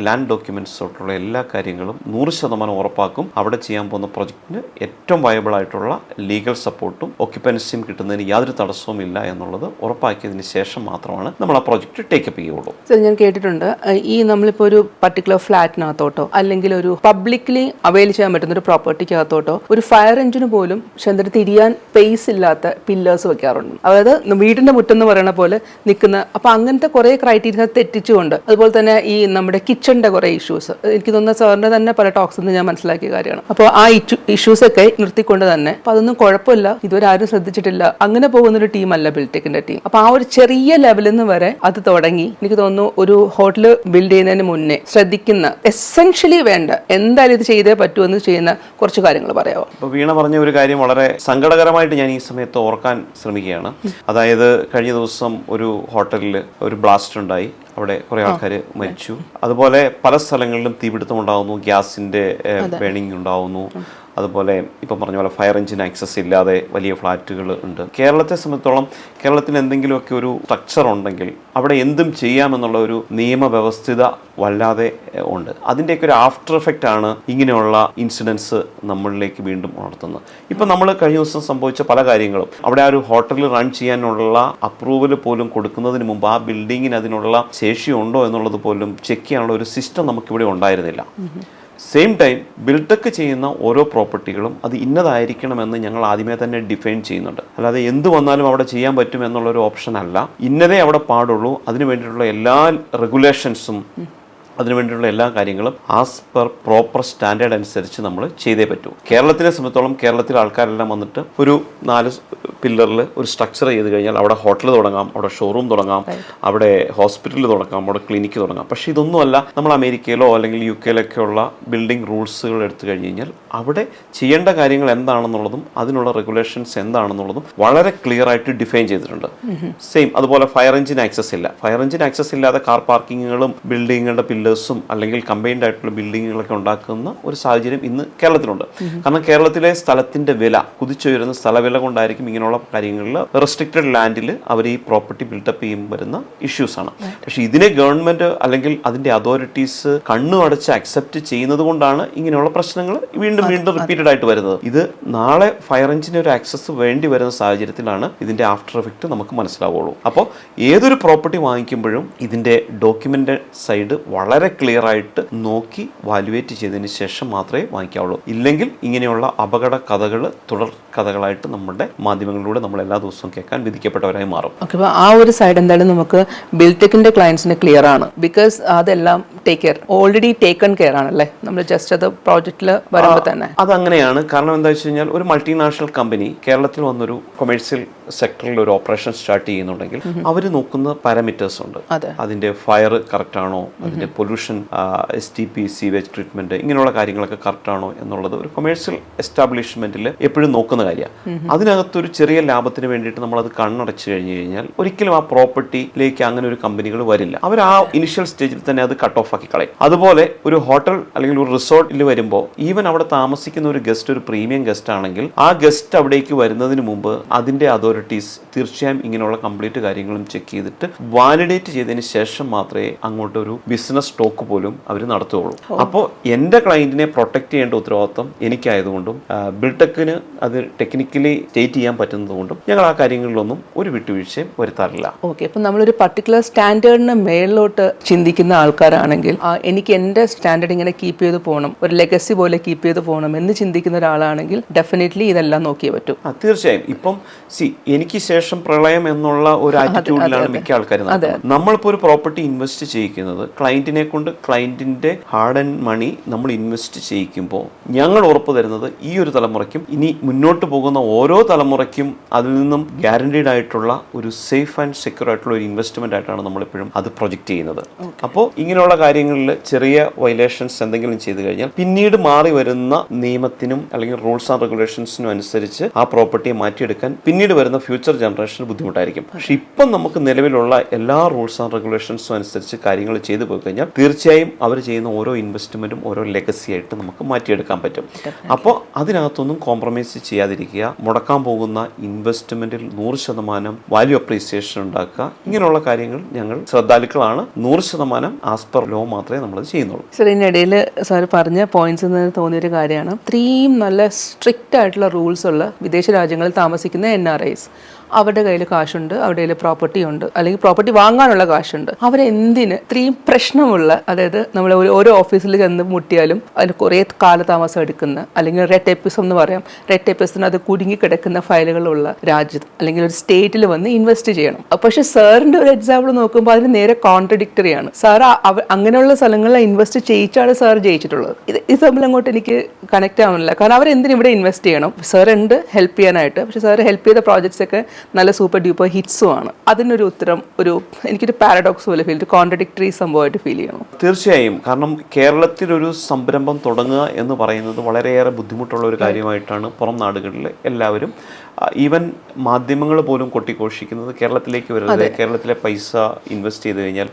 Speaker 1: ലാൻഡ് ഡോക്യുമെന്റ്സ് തൊട്ടുള്ള എല്ലാ കാര്യങ്ങളും 100% ഉറപ്പാക്കും. അവിടെ ചെയ്യാൻ പോകുന്ന പ്രൊജക്റ്റിന് ഏറ്റവും വയബിൾ ആയിട്ടുള്ള ലീഗൽ സപ്പോർട്ടും ഒക്യുപ്പൻസിയും കിട്ടുന്നതിന് യാതൊരു തടസ്സവും ഇല്ല എന്നുള്ളത് ഉറപ്പാക്കിയതിന് ശേഷം മാത്രമാണ് നമ്മൾ ആ പ്രൊജക്റ്റ് ടേക്കപ്പ് ചെയ്യുള്ളൂ.
Speaker 2: ഞാൻ കേട്ടിട്ടുണ്ട്, ഈ നമ്മളിപ്പോൾ ഒരു പർട്ടിക്കുലർ ഫ്ലാറ്റിനകത്തോട്ടോ അല്ലെങ്കിൽ ഒരു പബ്ലിക്കലി അവൈൽ ചെയ്യാൻ പറ്റുന്ന ഒരു പ്രോപ്പർട്ടിക്കകത്തോട്ടോ ഒരു ഫയർ എഞ്ചിന് പോലും ചെന്നിടത്ത് ഇരിയാൻ സ്പേസ് ഇല്ലാത്ത പില്ലേഴ്സ് വെക്കാറുണ്ട്. അതായത് വീടിന്റെ മുറ്റം എന്ന് പറയുന്ന പോലെ നിൽക്കുന്ന. അപ്പൊ അങ്ങനത്തെ കുറെ ക്രൈറ്റീരിയ തെറ്റിച്ചുകൊണ്ട്, അതുപോലെ തന്നെ ഈ നമ്മുടെ കിച്ചണിന്റെ കുറെ ഇഷ്യൂസ്, എനിക്ക് തോന്നുന്ന സാറിന്റെ തന്നെ പല ടോക്സ് എന്ന് ഞാൻ മനസ്സിലാക്കിയ കാര്യമാണ്. അപ്പോൾ ആ ഇഷ്യൂസ് ഒക്കെ നിർത്തിക്കൊണ്ട് തന്നെ അപ്പൊ അതൊന്നും കുഴപ്പമില്ല, ഇതുവരെ ആരും ശ്രദ്ധിച്ചിട്ടില്ല, അങ്ങനെ പോകുന്ന ഒരു ടീമല്ല ബിൽടെക്കിന്റെ ടീം. അപ്പൊ ആ ഒരു ചെറിയ ലെവലിൽ നിന്ന് വരെ അത് തുടങ്ങി എനിക്ക് തോന്നുന്നു ഒരു ഹോട്ടൽ ബിൽഡ് ചെയ്യുന്നതിന് മുന്നേ ശ്രദ്ധിക്കുന്ന എസെൻഷ്യലി വേണ്ട എന്തായാലും ഇത് ചെയ്തേ പറ്റുമെന്ന് ചെയ്യുന്ന കുറച്ച് കാര്യങ്ങൾ പറയാമോ?
Speaker 1: ഇപ്പോൾ വീണ പറഞ്ഞ ഒരു കാര്യം വളരെ സങ്കടകരമായിട്ട് ഞാൻ ഈ സമയത്ത് ഓർക്കാൻ ശ്രമിക്കുകയാണ്. അതായത് കഴിഞ്ഞ ദിവസം ഒരു ഹോട്ടലിൽ ഒരു ബ്ലാസ്റ്റ് ഉണ്ടായി. അവിടെ കുറേ ആൾക്കാർ മരിച്ചു. അതുപോലെ പല സ്ഥലങ്ങളിലും തീപിടുത്തം ഉണ്ടാകുന്നു, ഗ്യാസിന്റെ ബേണിംഗ് ഉണ്ടാവുന്നു. അതുപോലെ ഇപ്പം പറഞ്ഞ പോലെ ഫയർ എഞ്ചിൻ ആക്സസ് ഇല്ലാതെ വലിയ ഫ്ലാറ്റുകൾ ഉണ്ട്. കേരളത്തെ സംബന്ധിച്ചോളം കേരളത്തിൽ എന്തെങ്കിലുമൊക്കെ ഒരു സ്ട്രക്ചർ ഉണ്ടെങ്കിൽ അവിടെ എന്തും ചെയ്യാമെന്നുള്ള ഒരു നിയമവ്യവസ്ഥിത വല്ലാതെ ഉണ്ട്. അതിൻ്റെയൊക്കെ ഒരു ആഫ്റ്റർ എഫക്റ്റ് ആണ് ഇങ്ങനെയുള്ള ഇൻസിഡൻസ് നമ്മളിലേക്ക് വീണ്ടും ഉണർത്തുന്നത്. ഇപ്പം നമ്മൾ കഴിഞ്ഞ ദിവസം സംഭവിച്ച പല കാര്യങ്ങളും, അവിടെ ആ ഒരു ഹോട്ടലിൽ റൺ ചെയ്യാനുള്ള അപ്രൂവൽ പോലും കൊടുക്കുന്നതിന് മുമ്പ് ആ ബിൽഡിങ്ങിന് അതിനുള്ള ശേഷിയുണ്ടോ എന്നുള്ളത് പോലും ചെക്ക് ചെയ്യാനുള്ള ഒരു സിസ്റ്റം നമുക്കിവിടെ ഉണ്ടായിരുന്നില്ല. സെയിം ടൈം ബിൽടെക് ചെയ്യുന്ന ഓരോ പ്രോപ്പർട്ടികളും അത് ഇന്നതായിരിക്കണമെന്ന് ഞങ്ങൾ ആദ്യമേ തന്നെ ഡിഫൈൻ ചെയ്യുന്നുണ്ട്. അല്ലാതെ എന്ത് വന്നാലും അവിടെ ചെയ്യാൻ പറ്റും എന്നുള്ളൊരു ഓപ്ഷൻ അല്ല. ഇന്നതേ അവിടെ പാടുള്ളൂ. അതിന് വേണ്ടിയിട്ടുള്ള എല്ലാ റെഗുലേഷൻസും അതിനുവേണ്ടിയുള്ള എല്ലാ കാര്യങ്ങളും ആസ് പെർ പ്രോപ്പർ സ്റ്റാൻഡേർഡ് അനുസരിച്ച് നമ്മൾ ചെയ്തേ പറ്റൂ. കേരളത്തിനെ സംബന്ധിച്ചോളം കേരളത്തിലെ ആൾക്കാരെല്ലാം വന്നിട്ട് ഒരു 4 പില്ലറിൽ ഒരു സ്ട്രക്ചർ ചെയ്ത് കഴിഞ്ഞാൽ അവിടെ ഹോട്ടൽ തുടങ്ങാം, അവിടെ ഷോറൂം തുടങ്ങാം, അവിടെ ഹോസ്പിറ്റൽ തുടങ്ങാം, അവിടെ ക്ലിനിക്ക് തുടങ്ങാം. പക്ഷേ ഇതൊന്നുമല്ല നമ്മൾ അമേരിക്കയിലോ അല്ലെങ്കിൽ UK-ലൊക്കെ ഉള്ള ബിൽഡിംഗ് റൂൾസുകൾ എടുത്തു കഴിഞ്ഞ് കഴിഞ്ഞാൽ അവിടെ ചെയ്യേണ്ട കാര്യങ്ങൾ എന്താണെന്നുള്ളതും അതിനുള്ള റെഗുലേഷൻസ് എന്താണെന്നുള്ളതും വളരെ ക്ലിയർ ആയിട്ട് ഡിഫൈൻ ചെയ്തിട്ടുണ്ട്. സെയിം അതുപോലെ ഫയർ എഞ്ചിൻ ആക്സസ് ഇല്ല. ഫയർ എഞ്ചിൻ ആക്സസ് ഇല്ലാതെ കാർ പാർക്കിങ്ങുകളും ബിൽഡിങ്ങുകളുടെ പില്ലേഴ്സും അല്ലെങ്കിൽ കമ്പൈൻഡ് ആയിട്ടുള്ള ബിൽഡിങ്ങുകളൊക്കെ ഉണ്ടാക്കുന്ന ഒരു സാഹചര്യം ഇന്ന് കേരളത്തിലുണ്ട്. കാരണം കേരളത്തിലെ സ്ഥലത്തിന്റെ വില, കുതിച്ചുയരുന്ന സ്ഥലവില കൊണ്ടായിരിക്കും ഇങ്ങനെയുള്ള കാര്യങ്ങളിൽ റെസ്ട്രിക്റ്റഡ് ലാൻഡിൽ അവർ ഈ പ്രോപ്പർട്ടി ബിൽഡപ്പ് ചെയ്യും വരുന്ന ഇഷ്യൂസ് ആണ്. പക്ഷെ ഇതിനെ ഗവൺമെന്റ് അല്ലെങ്കിൽ അതിന്റെ അതോറിറ്റീസ് കണ്ണു അടച്ച് അക്സെപ്റ്റ് ചെയ്യുന്നത് കൊണ്ടാണ് ഇങ്ങനെയുള്ള പ്രശ്നങ്ങൾ വീണ്ടും വീണ്ടും റിപ്പീറ്റഡ് ആയിട്ട് വരുന്നത്. ഇത് നാളെ ഫയർ എഞ്ചിന് ഒരു ആക്സസ് വേണ്ടി വരുന്ന സാഹചര്യത്തിലാണ് ഇതിന്റെ ആഫ്റ്റർ എഫക്റ്റ് നമുക്ക് മനസ്സിലാവുള്ളൂ. അപ്പോൾ ഏതൊരു പ്രോപ്പർട്ടി വാങ്ങിക്കുമ്പോഴും ഇതിന്റെ ഡോക്യുമെന്റ് സൈഡ് വളരെ ക്ലിയർ ആയിട്ട് നോക്കി വാല്യുവേറ്റ് ചെയ്തതിന് ശേഷം മാത്രമേ വാങ്ങിക്കാവുള്ളൂ. ഇല്ലെങ്കിൽ ഇങ്ങനെയുള്ള അപകട കഥകൾ തുടർ കഥകളായിട്ട് നമ്മുടെ മാധ്യമങ്ങളിലൂടെ നമ്മൾ എല്ലാ ദിവസവും കേൾക്കാൻ വിധിക്കപ്പെട്ടവരായി മാറും.
Speaker 2: ഓക്കെ, ആ ഒരു സൈഡ് എന്തായാലും നമുക്ക് ബിൽടെക്കിന്റെ ക്ലയൻസിന് ക്ലിയർ ആണ്. ബിക്കോസ് അതെല്ലാം take care, already taken care ആണല്ലേ, നമ്മൾ ജസ്റ്റ് അത് പ്രോജക്റ്റിൽ വരുമ്പോൾ തന്നെ
Speaker 1: അതങ്ങനെയാണ്. കാരണം എന്താ വെച്ച് കഴിഞ്ഞാൽ ഒരു മൾട്ടിനാഷണൽ കമ്പനി കേരളത്തിൽ വന്നൊരു കൊമേഴ്സ്യൽ സെക്ടറിൽ ഒരു ഓപ്പറേഷൻ സ്റ്റാർട്ട് ചെയ്യുന്നുണ്ടെങ്കിൽ അവർ നോക്കുന്ന പാരാമീറ്റേഴ്സ് ഉണ്ട്. അതിന്റെ ഫയർ കറക്റ്റ് ആണോ, അതിന്റെ പൊല്യൂഷൻ, STP സീവേജ് ട്രീറ്റ്മെന്റ്, ഇങ്ങനെയുള്ള കാര്യങ്ങളൊക്കെ കറക്റ്റ് ആണോ എന്നുള്ളത് ഒരു കൊമേഴ്സ്യൽ എസ്റ്റാബ്ലിഷ്മെന്റിൽ എപ്പോഴും നോക്കുന്ന കാര്യമാണ്. അതിനകത്തൊരു ചെറിയ ലാഭത്തിന് വേണ്ടിയിട്ട് നമ്മൾ അത് കണ്ണടച്ചു കഴിഞ്ഞു കഴിഞ്ഞാൽ ഒരിക്കലും ആ പ്രോപ്പർട്ടിയിലേക്ക് അങ്ങനെ ഒരു കമ്പനികൾ വരില്ല. അവർ ആ ഇനിഷ്യൽ സ്റ്റേജിൽ തന്നെ അത് കട്ട് ഓഫ് ആക്കി കളയും. അതുപോലെ ഒരു ഹോട്ടൽ അല്ലെങ്കിൽ ഒരു റിസോർട്ടിൽ വരുമ്പോൾ ഈവൻ അവിടെ താമസിക്കുന്ന ഒരു ഗസ്റ്റ് ഒരു പ്രീമിയം ഗസ്റ്റ് ആണെങ്കിൽ ആ ഗസ്റ്റ് അവിടേക്ക് വരുന്നതിന് മുമ്പ് അതിന്റെ അതോറിറ്റീസ് തീർച്ചയായും ഇങ്ങനെയുള്ള കംപ്ലീറ്റ് കാര്യങ്ങളും ചെക്ക് ചെയ്തിട്ട് വാലിഡേറ്റ് ചെയ്തതിന് ശേഷം മാത്രമേ അങ്ങോട്ട് ഒരു ബിസിനസ് സ്റ്റോക്ക് പോലും അവർ നടത്തുകയുള്ളൂ. അപ്പോൾ എൻ്റെ ക്ലയന്റിനെ പ്രൊട്ടക്ട് ചെയ്യേണ്ട ഉത്തരവാദിത്വം എനിക്കായതുകൊണ്ടും ബിൽടെക്കിന് അത് ടെക്നിക്കലി സ്റ്റേറ്റ് ചെയ്യാൻ പറ്റുന്നത് കൊണ്ടും ഞങ്ങൾ ആ കാര്യങ്ങളിലൊന്നും ഒരു വിട്ടുവീഴ്ചയും വരുത്താറില്ല.
Speaker 2: ഓക്കെ, അപ്പം നമ്മളൊരു പർട്ടിക്കുലർ സ്റ്റാൻഡേർഡിന് മേളിലോട്ട് ചിന്തിക്കുന്ന ആൾക്കാരാണെങ്കിൽ എനിക്ക് എൻ്റെ സ്റ്റാൻഡേർഡ് ഇങ്ങനെ കീപ്പ് ചെയ്ത് പോകണം, ഒരു ലെഗസി പോലെ കീപ്പ് ചെയ്ത് പോകണം എന്ന് ചിന്തിക്കുന്ന ഒരാളാണെങ്കിൽ ഡെഫിനറ്റ്ലി ഇതെല്ലാം നോക്കിയേ പറ്റൂ.
Speaker 1: തീർച്ചയായും. ഇപ്പം എനിക്ക് ശേഷം പ്രളയം എന്നുള്ള ഒരു ആറ്റിറ്റ്യൂഡിലാണ് മിക്ക ആൾക്കാരും. നമ്മളിപ്പോൾ ഒരു പ്രോപ്പർട്ടി ഇൻവെസ്റ്റ് ചെയ്യിക്കുന്നത് ക്ലയന്റിനെ കൊണ്ട് ക്ലയന്റിന്റെ ഹാർഡ് ആൻഡ് മണി നമ്മൾ ഇൻവെസ്റ്റ് ചെയ്യിക്കുമ്പോൾ ഞങ്ങൾ ഉറപ്പ് തരുന്നത് ഈ ഒരു തലമുറയ്ക്കും ഇനി മുന്നോട്ട് പോകുന്ന ഓരോ തലമുറയ്ക്കും അതിൽ നിന്നും ഗ്യാരണ്ടീഡ് ആയിട്ടുള്ള ഒരു സേഫ് ആൻഡ് സെക്യൂർ ആയിട്ടുള്ള ഒരു ഇൻവെസ്റ്റ്മെന്റ് ആയിട്ടാണ് നമ്മളെപ്പോഴും അത് പ്രൊജക്ട് ചെയ്യുന്നത്. അപ്പോൾ ഇങ്ങനെയുള്ള കാര്യങ്ങളിൽ ചെറിയ വയലേഷൻസ് എന്തെങ്കിലും ചെയ്തു കഴിഞ്ഞാൽ പിന്നീട് മാറി വരുന്ന നിയമത്തിനും അല്ലെങ്കിൽ റൂൾസ് ആൻഡ് റെഗുലേഷൻസിനും അനുസരിച്ച് ആ പ്രോപ്പർട്ടിയെ മാറ്റിയെടുക്കാൻ പിന്നീട് വരുന്ന ഫ്യൂച്ചർ ജനറേഷന് ബുദ്ധിമുട്ടായിരിക്കും. പക്ഷെ ഇപ്പം നമുക്ക് നിലവിലുള്ള എല്ലാ റൂൾസ് ആൻഡ് റെഗുലേഷൻസും അനുസരിച്ച് കാര്യങ്ങൾ ചെയ്തു പോയി കഴിഞ്ഞാൽ തീർച്ചയായും അവർ ചെയ്യുന്ന ഓരോ ഇൻവെസ്റ്റ്മെന്റും ഓരോ ലെഗസി ആയിട്ട് നമുക്ക് മാറ്റിയെടുക്കാൻ പറ്റും. അപ്പോൾ അതിനകത്തൊന്നും കോംപ്രമൈസ് ചെയ്യാതിരിക്കുക, മുടക്കാൻ പോകുന്ന ഇൻവെസ്റ്റ്മെന്റിൽ 100% വാല്യൂ അപ്രീസിയേഷൻ ഉണ്ടാക്കുക. ഇങ്ങനെയുള്ള കാര്യങ്ങൾ ഞങ്ങൾ ശ്രദ്ധാലുക്കളാണ്. 100% ആസ് പെർ ലോ മാത്രമേ നമ്മളത് ചെയ്യുന്നുള്ളൂ.
Speaker 2: സാർ, ഇതിനിടയിൽ സാർ പറഞ്ഞ പോയിന്റ്സ് നിന്ന് തോന്നിയൊരു കാര്യമാണ്, ഇത്രയും നല്ല സ്ട്രിക്റ്റ് ആയിട്ടുള്ള റൂൾസ് ഉള്ള വിദേശ രാജ്യങ്ങളിൽ താമസിക്കുന്ന NRIs, അവരുടെ കയ്യിൽ കാശുണ്ട്, അവരുടെ കയ്യിൽ പ്രോപ്പർട്ടി ഉണ്ട്, അല്ലെങ്കിൽ പ്രോപ്പർട്ടി വാങ്ങാനുള്ള കാശുണ്ട്. അവരെന്തിന് ഇത്രയും പ്രശ്നമുള്ള, അതായത് നമ്മൾ ഓരോ ഓഫീസിൽ ചെന്ന് മുട്ടിയാലും അതിന് കുറേ കാലതാമസം എടുക്കുന്ന, അല്ലെങ്കിൽ റെഡ് ടേപ്പിസം എന്ന് പറയാം, റെഡ് ടേപ്പിസത്തിന് അത് കുടുങ്ങി കിടക്കുന്ന ഫയലുകളുള്ള രാജ്യത്ത് അല്ലെങ്കിൽ ഒരു സ്റ്റേറ്റിൽ വന്ന് ഇൻവെസ്റ്റ് ചെയ്യണം. പക്ഷേ സാറിൻ്റെ ഒരു എക്സാമ്പിൾ നോക്കുമ്പോൾ അതിന് നേരെ കോൺട്രഡിക്ടറി ആണ്. സാർ അങ്ങനെയുള്ള സ്ഥലങ്ങളിൽ ഇൻവെസ്റ്റ് ചെയ്യിച്ചാണ് സാർ ജയിച്ചിട്ടുള്ളത്. ഇത് തമ്മിൽ അങ്ങോട്ട് എനിക്ക് കണക്ട് ആവുന്നില്ല. കാരണം അവരെന്തിനും ഇവിടെ ഇൻവെസ്റ്റ് ചെയ്യണം? സാർ ഉണ്ട് ഹെൽപ്പ് ചെയ്യാനായിട്ട്, പക്ഷേ സാർ ഹെൽപ്പ് ചെയ്ത പ്രോജക്ട്സ് ഒക്കെ നല്ല സൂപ്പർ ഡ്യൂപ്പർ ഹിറ്റ്സും ആണ്. അതിനൊരു ഉത്തരം എനിക്കൊരു പാരഡോക്സ് പോലെ ഫീൽ, കോൺട്രഡിക്ടറി സംഭവമായിട്ട് ഫീൽ ചെയ്യണം.
Speaker 1: തീർച്ചയായും. കാരണം കേരളത്തിലൊരു സംരംഭം തുടങ്ങുക എന്ന് പറയുന്നത് വളരെയേറെ ബുദ്ധിമുട്ടുള്ള ഒരു കാര്യമായിട്ടാണ് പുറം നാടുകളിൽ എല്ലാവരും, ഈവൻ മാധ്യമങ്ങൾ പോലും കൊട്ടിഘോഷിക്കുന്നത് കേരളത്തിലേക്ക് വരുന്നത്, കേരളത്തിലെ പൈസ ഇൻവെസ്റ്റ് ചെയ്ത് കഴിഞ്ഞാൽ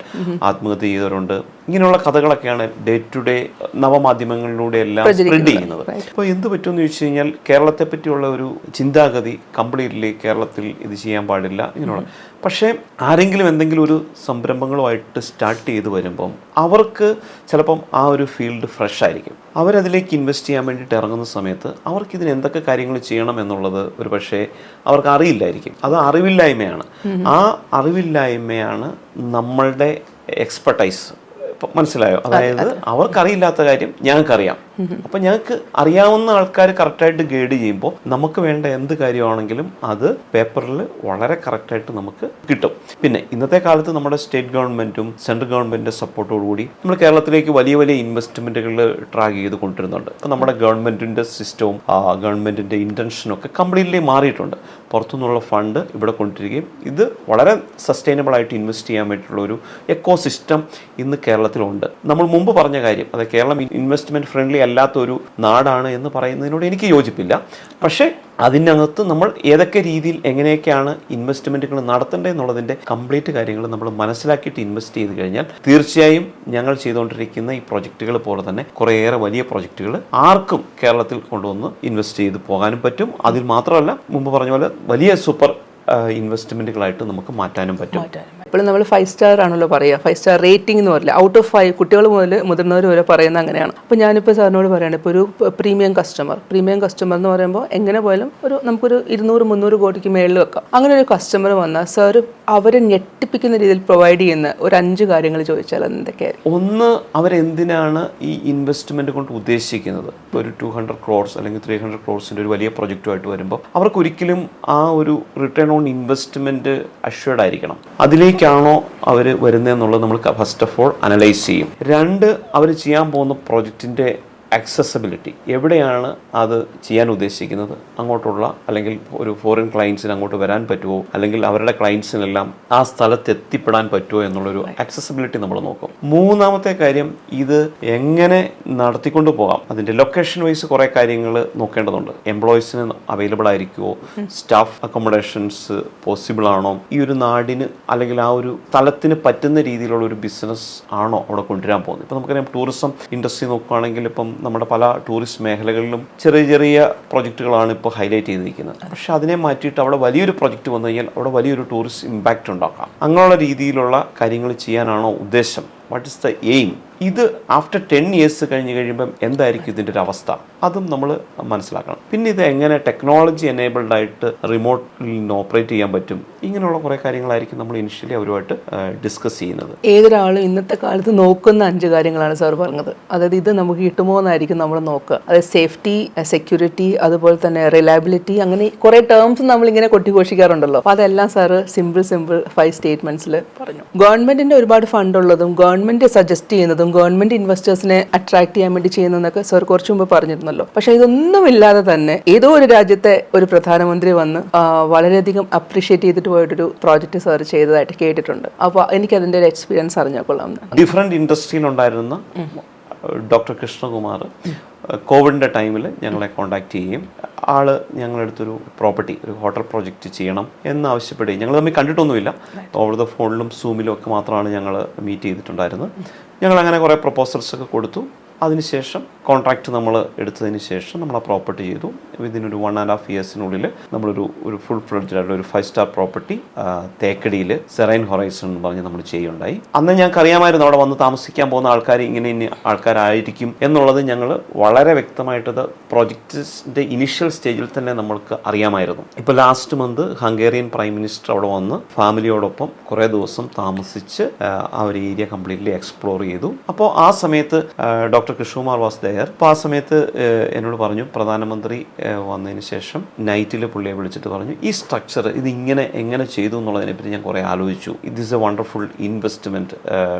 Speaker 1: ആത്മഹത്യ ചെയ്തവരുണ്ട്. ഇങ്ങനെയുള്ള കഥകളൊക്കെയാണ് ഡേ ടു ഡേ നവമാധ്യമങ്ങളിലൂടെ എല്ലാം സ്പ്രെഡ് ചെയ്യുന്നത്. അപ്പോൾ എന്ത് പറ്റുമെന്ന് ചോദിച്ചു കഴിഞ്ഞാൽ കേരളത്തെ പറ്റിയുള്ള ഒരു ചിന്താഗതി കംപ്ലീറ്റ്ലി കേരളത്തിൽ ഇത് ചെയ്യാൻ പാടില്ല ഇങ്ങനെയുള്ള. പക്ഷേ ആരെങ്കിലും എന്തെങ്കിലും ഒരു സംരംഭങ്ങളുമായിട്ട് സ്റ്റാർട്ട് ചെയ്ത് വരുമ്പം അവർക്ക് ചിലപ്പം ആ ഒരു ഫീൽഡ് ഫ്രഷ് ആയിരിക്കും. അവരതിലേക്ക് ഇൻവെസ്റ്റ് ചെയ്യാൻ വേണ്ടിയിട്ട് ഇറങ്ങുന്ന സമയത്ത് അവർക്ക് ഇതിന് എന്തൊക്കെ കാര്യങ്ങൾ ചെയ്യണം എന്നുള്ളത് ഒരു പക്ഷേ അവർക്ക് അറിയില്ലായിരിക്കും. അത് അറിവില്ലായ്മയാണ്. ആ അറിവില്ലായ്മയാണ് നമ്മളുടെ എക്സ്പെർട്ടൈസ് മനസ്സിലായോ? അതായത് അവർക്കറിയില്ലാത്ത കാര്യം ഞങ്ങൾക്കറിയാം. അപ്പൊ ഞങ്ങൾക്ക് അറിയാവുന്ന ആൾക്കാർ കറക്റ്റായിട്ട് ഗൈഡ് ചെയ്യുമ്പോൾ നമുക്ക് വേണ്ട എന്ത് കാര്യമാണെങ്കിലും അത് പേപ്പറിൽ വളരെ കറക്റ്റായിട്ട് നമുക്ക് കിട്ടും. പിന്നെ ഇന്നത്തെ കാലത്ത് നമ്മുടെ സ്റ്റേറ്റ് ഗവൺമെന്റും സെൻട്രൽ ഗവൺമെന്റിന്റെ സപ്പോർട്ടോടുകൂടി നമ്മൾ കേരളത്തിലേക്ക് വലിയ വലിയ ഇൻവെസ്റ്റ്മെന്റുകൾ ട്രാക്ക് ചെയ്ത് കൊണ്ടുവരുന്നുണ്ട്. ഇപ്പം നമ്മുടെ ഗവൺമെന്റിന്റെ സിസ്റ്റവും ഗവൺമെന്റിന്റെ ഇന്റൻഷനും ഒക്കെ കംപ്ലീറ്റ്ലി മാറിയിട്ടുണ്ട്. പുറത്തുനിന്നുള്ള ഫണ്ട് ഇവിടെ കൊണ്ടുവരികയും ഇത് വളരെ സസ്റ്റൈനബിൾ ആയിട്ട് ഇൻവെസ്റ്റ് ചെയ്യാൻ വേണ്ടിയിട്ടുള്ള ഒരു എക്കോ സിസ്റ്റം ഇന്ന് കേരളത്തിലുണ്ട്. നമ്മൾ മുമ്പ് പറഞ്ഞ കാര്യം, അതായത് കേരളം ഇൻവെസ്റ്റ്മെന്റ് ഫ്രണ്ട്ലി അല്ലാത്തൊരു നാടാണ് എന്ന് പറയുന്നതിനോട് എനിക്ക് യോജിപ്പില്ല. പക്ഷേ അതിനകത്ത് നമ്മൾ ഏതൊക്കെ രീതിയിൽ എങ്ങനെയൊക്കെയാണ് ഇൻവെസ്റ്റ്മെൻറ്റുകൾ നടത്തേണ്ടതെന്നുള്ളതിൻ്റെ കംപ്ലീറ്റ് കാര്യങ്ങൾ നമ്മൾ മനസ്സിലാക്കിയിട്ട് ഇൻവെസ്റ്റ് ചെയ്ത് കഴിഞ്ഞാൽ തീർച്ചയായും ഞങ്ങൾ ചെയ്തുകൊണ്ടിരിക്കുന്ന ഈ പ്രൊജക്റ്റുകൾ പോലെ തന്നെ കുറേയേറെ വലിയ പ്രൊജക്റ്റുകൾ ആർക്കും കേരളത്തിൽ കൊണ്ടുവന്ന് ഇൻവെസ്റ്റ് ചെയ്ത് പോകാനും പറ്റും. അതിൽ മാത്രമല്ല, മുമ്പ് പറഞ്ഞ പോലെ വലിയ സൂപ്പർ ഇൻവെസ്റ്റ്മെൻറ്റുകളായിട്ട് നമുക്ക് മാറ്റാനും പറ്റും.
Speaker 2: ഇപ്പോഴും നമ്മൾ 5 സ്റ്റാർ ആണല്ലോ പറയുക. 5 സ്റ്റാർ റേറ്റിംഗ് എന്ന് പറയില്ല, ഔട്ട് ഓഫ് 5 കുട്ടികൾ മുതൽ മുതിർന്നവർ വരെ പറയുന്ന അങ്ങനെയാണ്. അപ്പോൾ ഞാനിപ്പോൾ സാറിനോട് പറയുകയാണ്, ഇപ്പോൾ ഒരു പ്രീമിയം കസ്റ്റമർ എന്ന് പറയുമ്പോൾ എങ്ങനെ പോയാലും നമുക്കൊരു 200-300 കോടിക്ക് മേളിൽ വെക്കാം. അങ്ങനെ ഒരു കസ്റ്റമർ വന്നാൽ സാർ അവരെ ഞെട്ടിപ്പിക്കുന്ന രീതിയിൽ പ്രൊവൈഡ് ചെയ്യുന്ന ഒരു 5 കാര്യങ്ങൾ ചോദിച്ചാൽ എന്തൊക്കെയായിരിക്കും?
Speaker 1: ഒന്ന്, അവരെന്തിനാണ് ഈ ഇൻവെസ്റ്റ്മെന്റ് കൊണ്ട് ഉദ്ദേശിക്കുന്നത്? ഇപ്പോൾ ഒരു 200 crores അല്ലെങ്കിൽ 300 crores ഒരു വലിയ പ്രൊജക്റ്റുമായിട്ട് വരുമ്പോൾ അവർക്ക് ഒരിക്കലും ആ ഒരു റിട്ടേൺ ഓൺ ഇൻവെസ്റ്റ്മെന്റ് അഷ്വേർഡ് ആയിരിക്കണം. അതിലേക്കാണോ അവർ വരുന്നതെന്നുള്ളത് നമ്മൾ ഫസ്റ്റ് ഓഫ് ഓൾ അനലൈസ് ചെയ്യും. 2, അവർ ചെയ്യാൻ പോകുന്ന പ്രോജക്റ്റിൻ്റെ ആക്സസിബിലിറ്റി, എവിടെയാണ് അത് ചെയ്യാൻ ഉദ്ദേശിക്കുന്നത്, അങ്ങോട്ടുള്ള അല്ലെങ്കിൽ ഒരു ഫോറിൻ ക്ലയൻസിന് അങ്ങോട്ട് വരാൻ പറ്റുമോ, അല്ലെങ്കിൽ അവരുടെ ക്ലയൻസിനെല്ലാം ആ സ്ഥലത്ത് എത്തിപ്പെടാൻ പറ്റുമോ എന്നുള്ളൊരു ആക്സസിബിലിറ്റി നമ്മൾ നോക്കും. 3-ാമത്തെ കാര്യം, ഇത് എങ്ങനെ നടത്തിക്കൊണ്ട് പോകാം, അതിൻ്റെ ലൊക്കേഷൻ വൈസ് കുറേ കാര്യങ്ങൾ നോക്കേണ്ടതുണ്ട്. എംപ്ലോയീസിന് അവൈലബിൾ ആയിരിക്കുമോ, സ്റ്റാഫ് അക്കോമഡേഷൻസ് പോസിബിൾ ആണോ, ഈ ഒരു നാടിന് അല്ലെങ്കിൽ ആ ഒരു സ്ഥലത്തിന് പറ്റുന്ന രീതിയിലുള്ള ഒരു ബിസിനസ് ആണോ അവിടെ കൊണ്ടുവരാൻ പോകുന്നത്. ഇപ്പം നമുക്കറിയാം, ടൂറിസം ഇൻഡസ്ട്രി നോക്കുകയാണെങ്കിൽ ഇപ്പം നമ്മുടെ പല ടൂറിസ്റ്റ് മേഖലകളിലും ചെറിയ ചെറിയ പ്രൊജക്റ്റുകളാണ് ഇപ്പോൾ ഹൈലൈറ്റ് ചെയ്തിരിക്കുന്നത്. പക്ഷെ അതിനെ മാറ്റിയിട്ട് അവിടെ വലിയൊരു പ്രൊജക്റ്റ് വന്നു കഴിഞ്ഞാൽ അവിടെ വലിയൊരു ടൂറിസ്റ്റ് ഇമ്പാക്റ്റ് ഉണ്ടാക്കാം. അങ്ങനെയുള്ള രീതിയിലുള്ള കാര്യങ്ങൾ ചെയ്യാനാണോ ഉദ്ദേശം? What is the aim? ഇത് ആഫ്റ്റർ 10 years കഴിഞ്ഞ് കഴിയുമ്പം എന്തായിരിക്കും ഇതിൻ്റെ ഒരു അവസ്ഥ? അതും നമ്മൾ മനസ്സിലാക്കണം. പിന്നെ ഇത് എങ്ങനെ ടെക്നോളജി എനേബിൾഡ് ആയിട്ട് റിമോട്ടിൽ നിന്ന് ഓപ്പറേറ്റ് ചെയ്യാൻ പറ്റും, ഇങ്ങനെയുള്ള കുറേ കാര്യങ്ങളായിരിക്കും നമ്മൾ ഇനിഷ്യലി അവരുമായിട്ട് ഡിസ്കസ് ചെയ്യുന്നത്.
Speaker 2: ഏതൊരാളും ഇന്നത്തെ കാലത്ത് നോക്കുന്ന 5 കാര്യങ്ങളാണ് സാർ പറഞ്ഞത്. അതായത് ഇത് നമുക്ക് കിട്ടുമോ എന്നായിരിക്കും നമ്മൾ നോക്കുക. അതായത് സേഫ്റ്റി, സെക്യൂരിറ്റി, അതുപോലെ തന്നെ റിലയബിലിറ്റി, അങ്ങനെ കുറേ ടേംസ് നമ്മളിങ്ങനെ കൊട്ടിഘോഷിക്കാറുണ്ടല്ലോ. അപ്പോൾ അതെല്ലാം സാറ് സിമ്പിൾ 5 സ്റ്റേറ്റ്മെന്റ്സിൽ പറഞ്ഞു. ഗവൺമെന്റിന്റെ ഒരുപാട് ഫണ്ട് ഉള്ളതും ഗവൺമെന്റ് സജസ്റ്റ് ചെയ്യുന്നതും ഗവൺമെന്റ് ഇൻവെസ്റ്റേഴ്സിനെ അട്രാക്ട് ചെയ്യാൻ വേണ്ടി ചെയ്യുന്നതൊക്കെ സാർ കുറച്ചു മുമ്പ് പറഞ്ഞിരുന്നല്ലോ. പക്ഷെ ഇതൊന്നുമില്ലാതെ തന്നെ ഏതോ ഒരു രാജ്യത്തെ ഒരു പ്രധാനമന്ത്രി വന്ന് വളരെയധികം അപ്രീഷിയേറ്റ് ചെയ്തിട്ട് പോയിട്ടൊരു പ്രോജക്റ്റ് സാർ ചെയ്തതായിട്ട് കേട്ടിട്ടുണ്ട്. അപ്പോൾ എനിക്ക് അതിന്റെ ഒരു എക്സ്പീരിയൻസ് അറിഞ്ഞോളാം.
Speaker 1: ഡിഫറെന്റ് ഇൻഡസ്ട്രിയിലുണ്ടായിരുന്ന ഡോക്ടർ കൃഷ്ണകുമാർ കോവിഡിൻ്റെ ടൈമിൽ ഞങ്ങളെ കോൺടാക്ട് ചെയ്യുകയും ആള് ഞങ്ങളെടുത്തൊരു പ്രോപ്പർട്ടി, ഒരു ഹോട്ടൽ പ്രോജക്റ്റ് ചെയ്യണം എന്നാവശ്യപ്പെടുകയും, ഞങ്ങൾ തമ്മിൽ കണ്ടിട്ടൊന്നുമില്ല, ഓവർ ദ ഫോണിലും സൂമിലും ഒക്കെ മാത്രമാണ് ഞങ്ങൾ മീറ്റ് ചെയ്തിട്ടുണ്ടായിരുന്നത്. ഞങ്ങൾ അങ്ങനെ കുറേ പ്രപ്പോസൽസൊക്കെ കൊടുത്തു. അതിനുശേഷം കോൺട്രാക്റ്റ് നമ്മൾ എടുത്തതിന് ശേഷം നമ്മൾ ആ പ്രോപ്പർട്ടി ചെയ്തു. വിതിനൊരു 1.5 yearsനുള്ളിൽ നമ്മളൊരു ഫുൾ ഫ്ലെഡ്ജ് ആയിട്ടുള്ള ഒരു 5 സ്റ്റാർ പ്രോപ്പർട്ടി തേക്കടിയിൽ സെറൈൻ ഹൊറൈസൺ എന്ന് പറഞ്ഞ് നമ്മൾ ചെയ്യുകയുണ്ടായി. അന്ന് ഞങ്ങൾക്ക് അറിയാമായിരുന്നു അവിടെ വന്ന് താമസിക്കാൻ പോകുന്ന ആൾക്കാർ ഇങ്ങനെ ആൾക്കാരായിരിക്കും എന്നുള്ളത്. ഞങ്ങൾ വളരെ വ്യക്തമായിട്ടത് പ്രോജക്റ്റിൻ്റെ ഇനിഷ്യൽ സ്റ്റേജിൽ തന്നെ നമ്മൾക്ക് അറിയാമായിരുന്നു. ഇപ്പോൾ last month Hungarian prime minister അവിടെ വന്ന് ഫാമിലിയോടൊപ്പം കുറേ ദിവസം താമസിച്ച് ആ ഒരു ഏരിയ കംപ്ലീറ്റ്ലി എക്സ്പ്ലോർ ചെയ്തു. അപ്പോൾ ആ സമയത്ത് ഡോക്ടർ കൃഷ്ണകുമാർ വാസ് ദയർ. അപ്പോൾ ആ സമയത്ത് എന്നോട് പറഞ്ഞു, പ്രധാനമന്ത്രി വന്നതിന് ശേഷം നൈറ്റിൽ പുള്ളിയെ വിളിച്ചിട്ട് പറഞ്ഞു, ഈ സ്ട്രക്ചർ ഇത് എങ്ങനെ ചെയ്തു എന്നുള്ളതിനെപ്പറ്റി ഞാൻ കുറേ ആലോചിച്ചു. It is a wonderful investment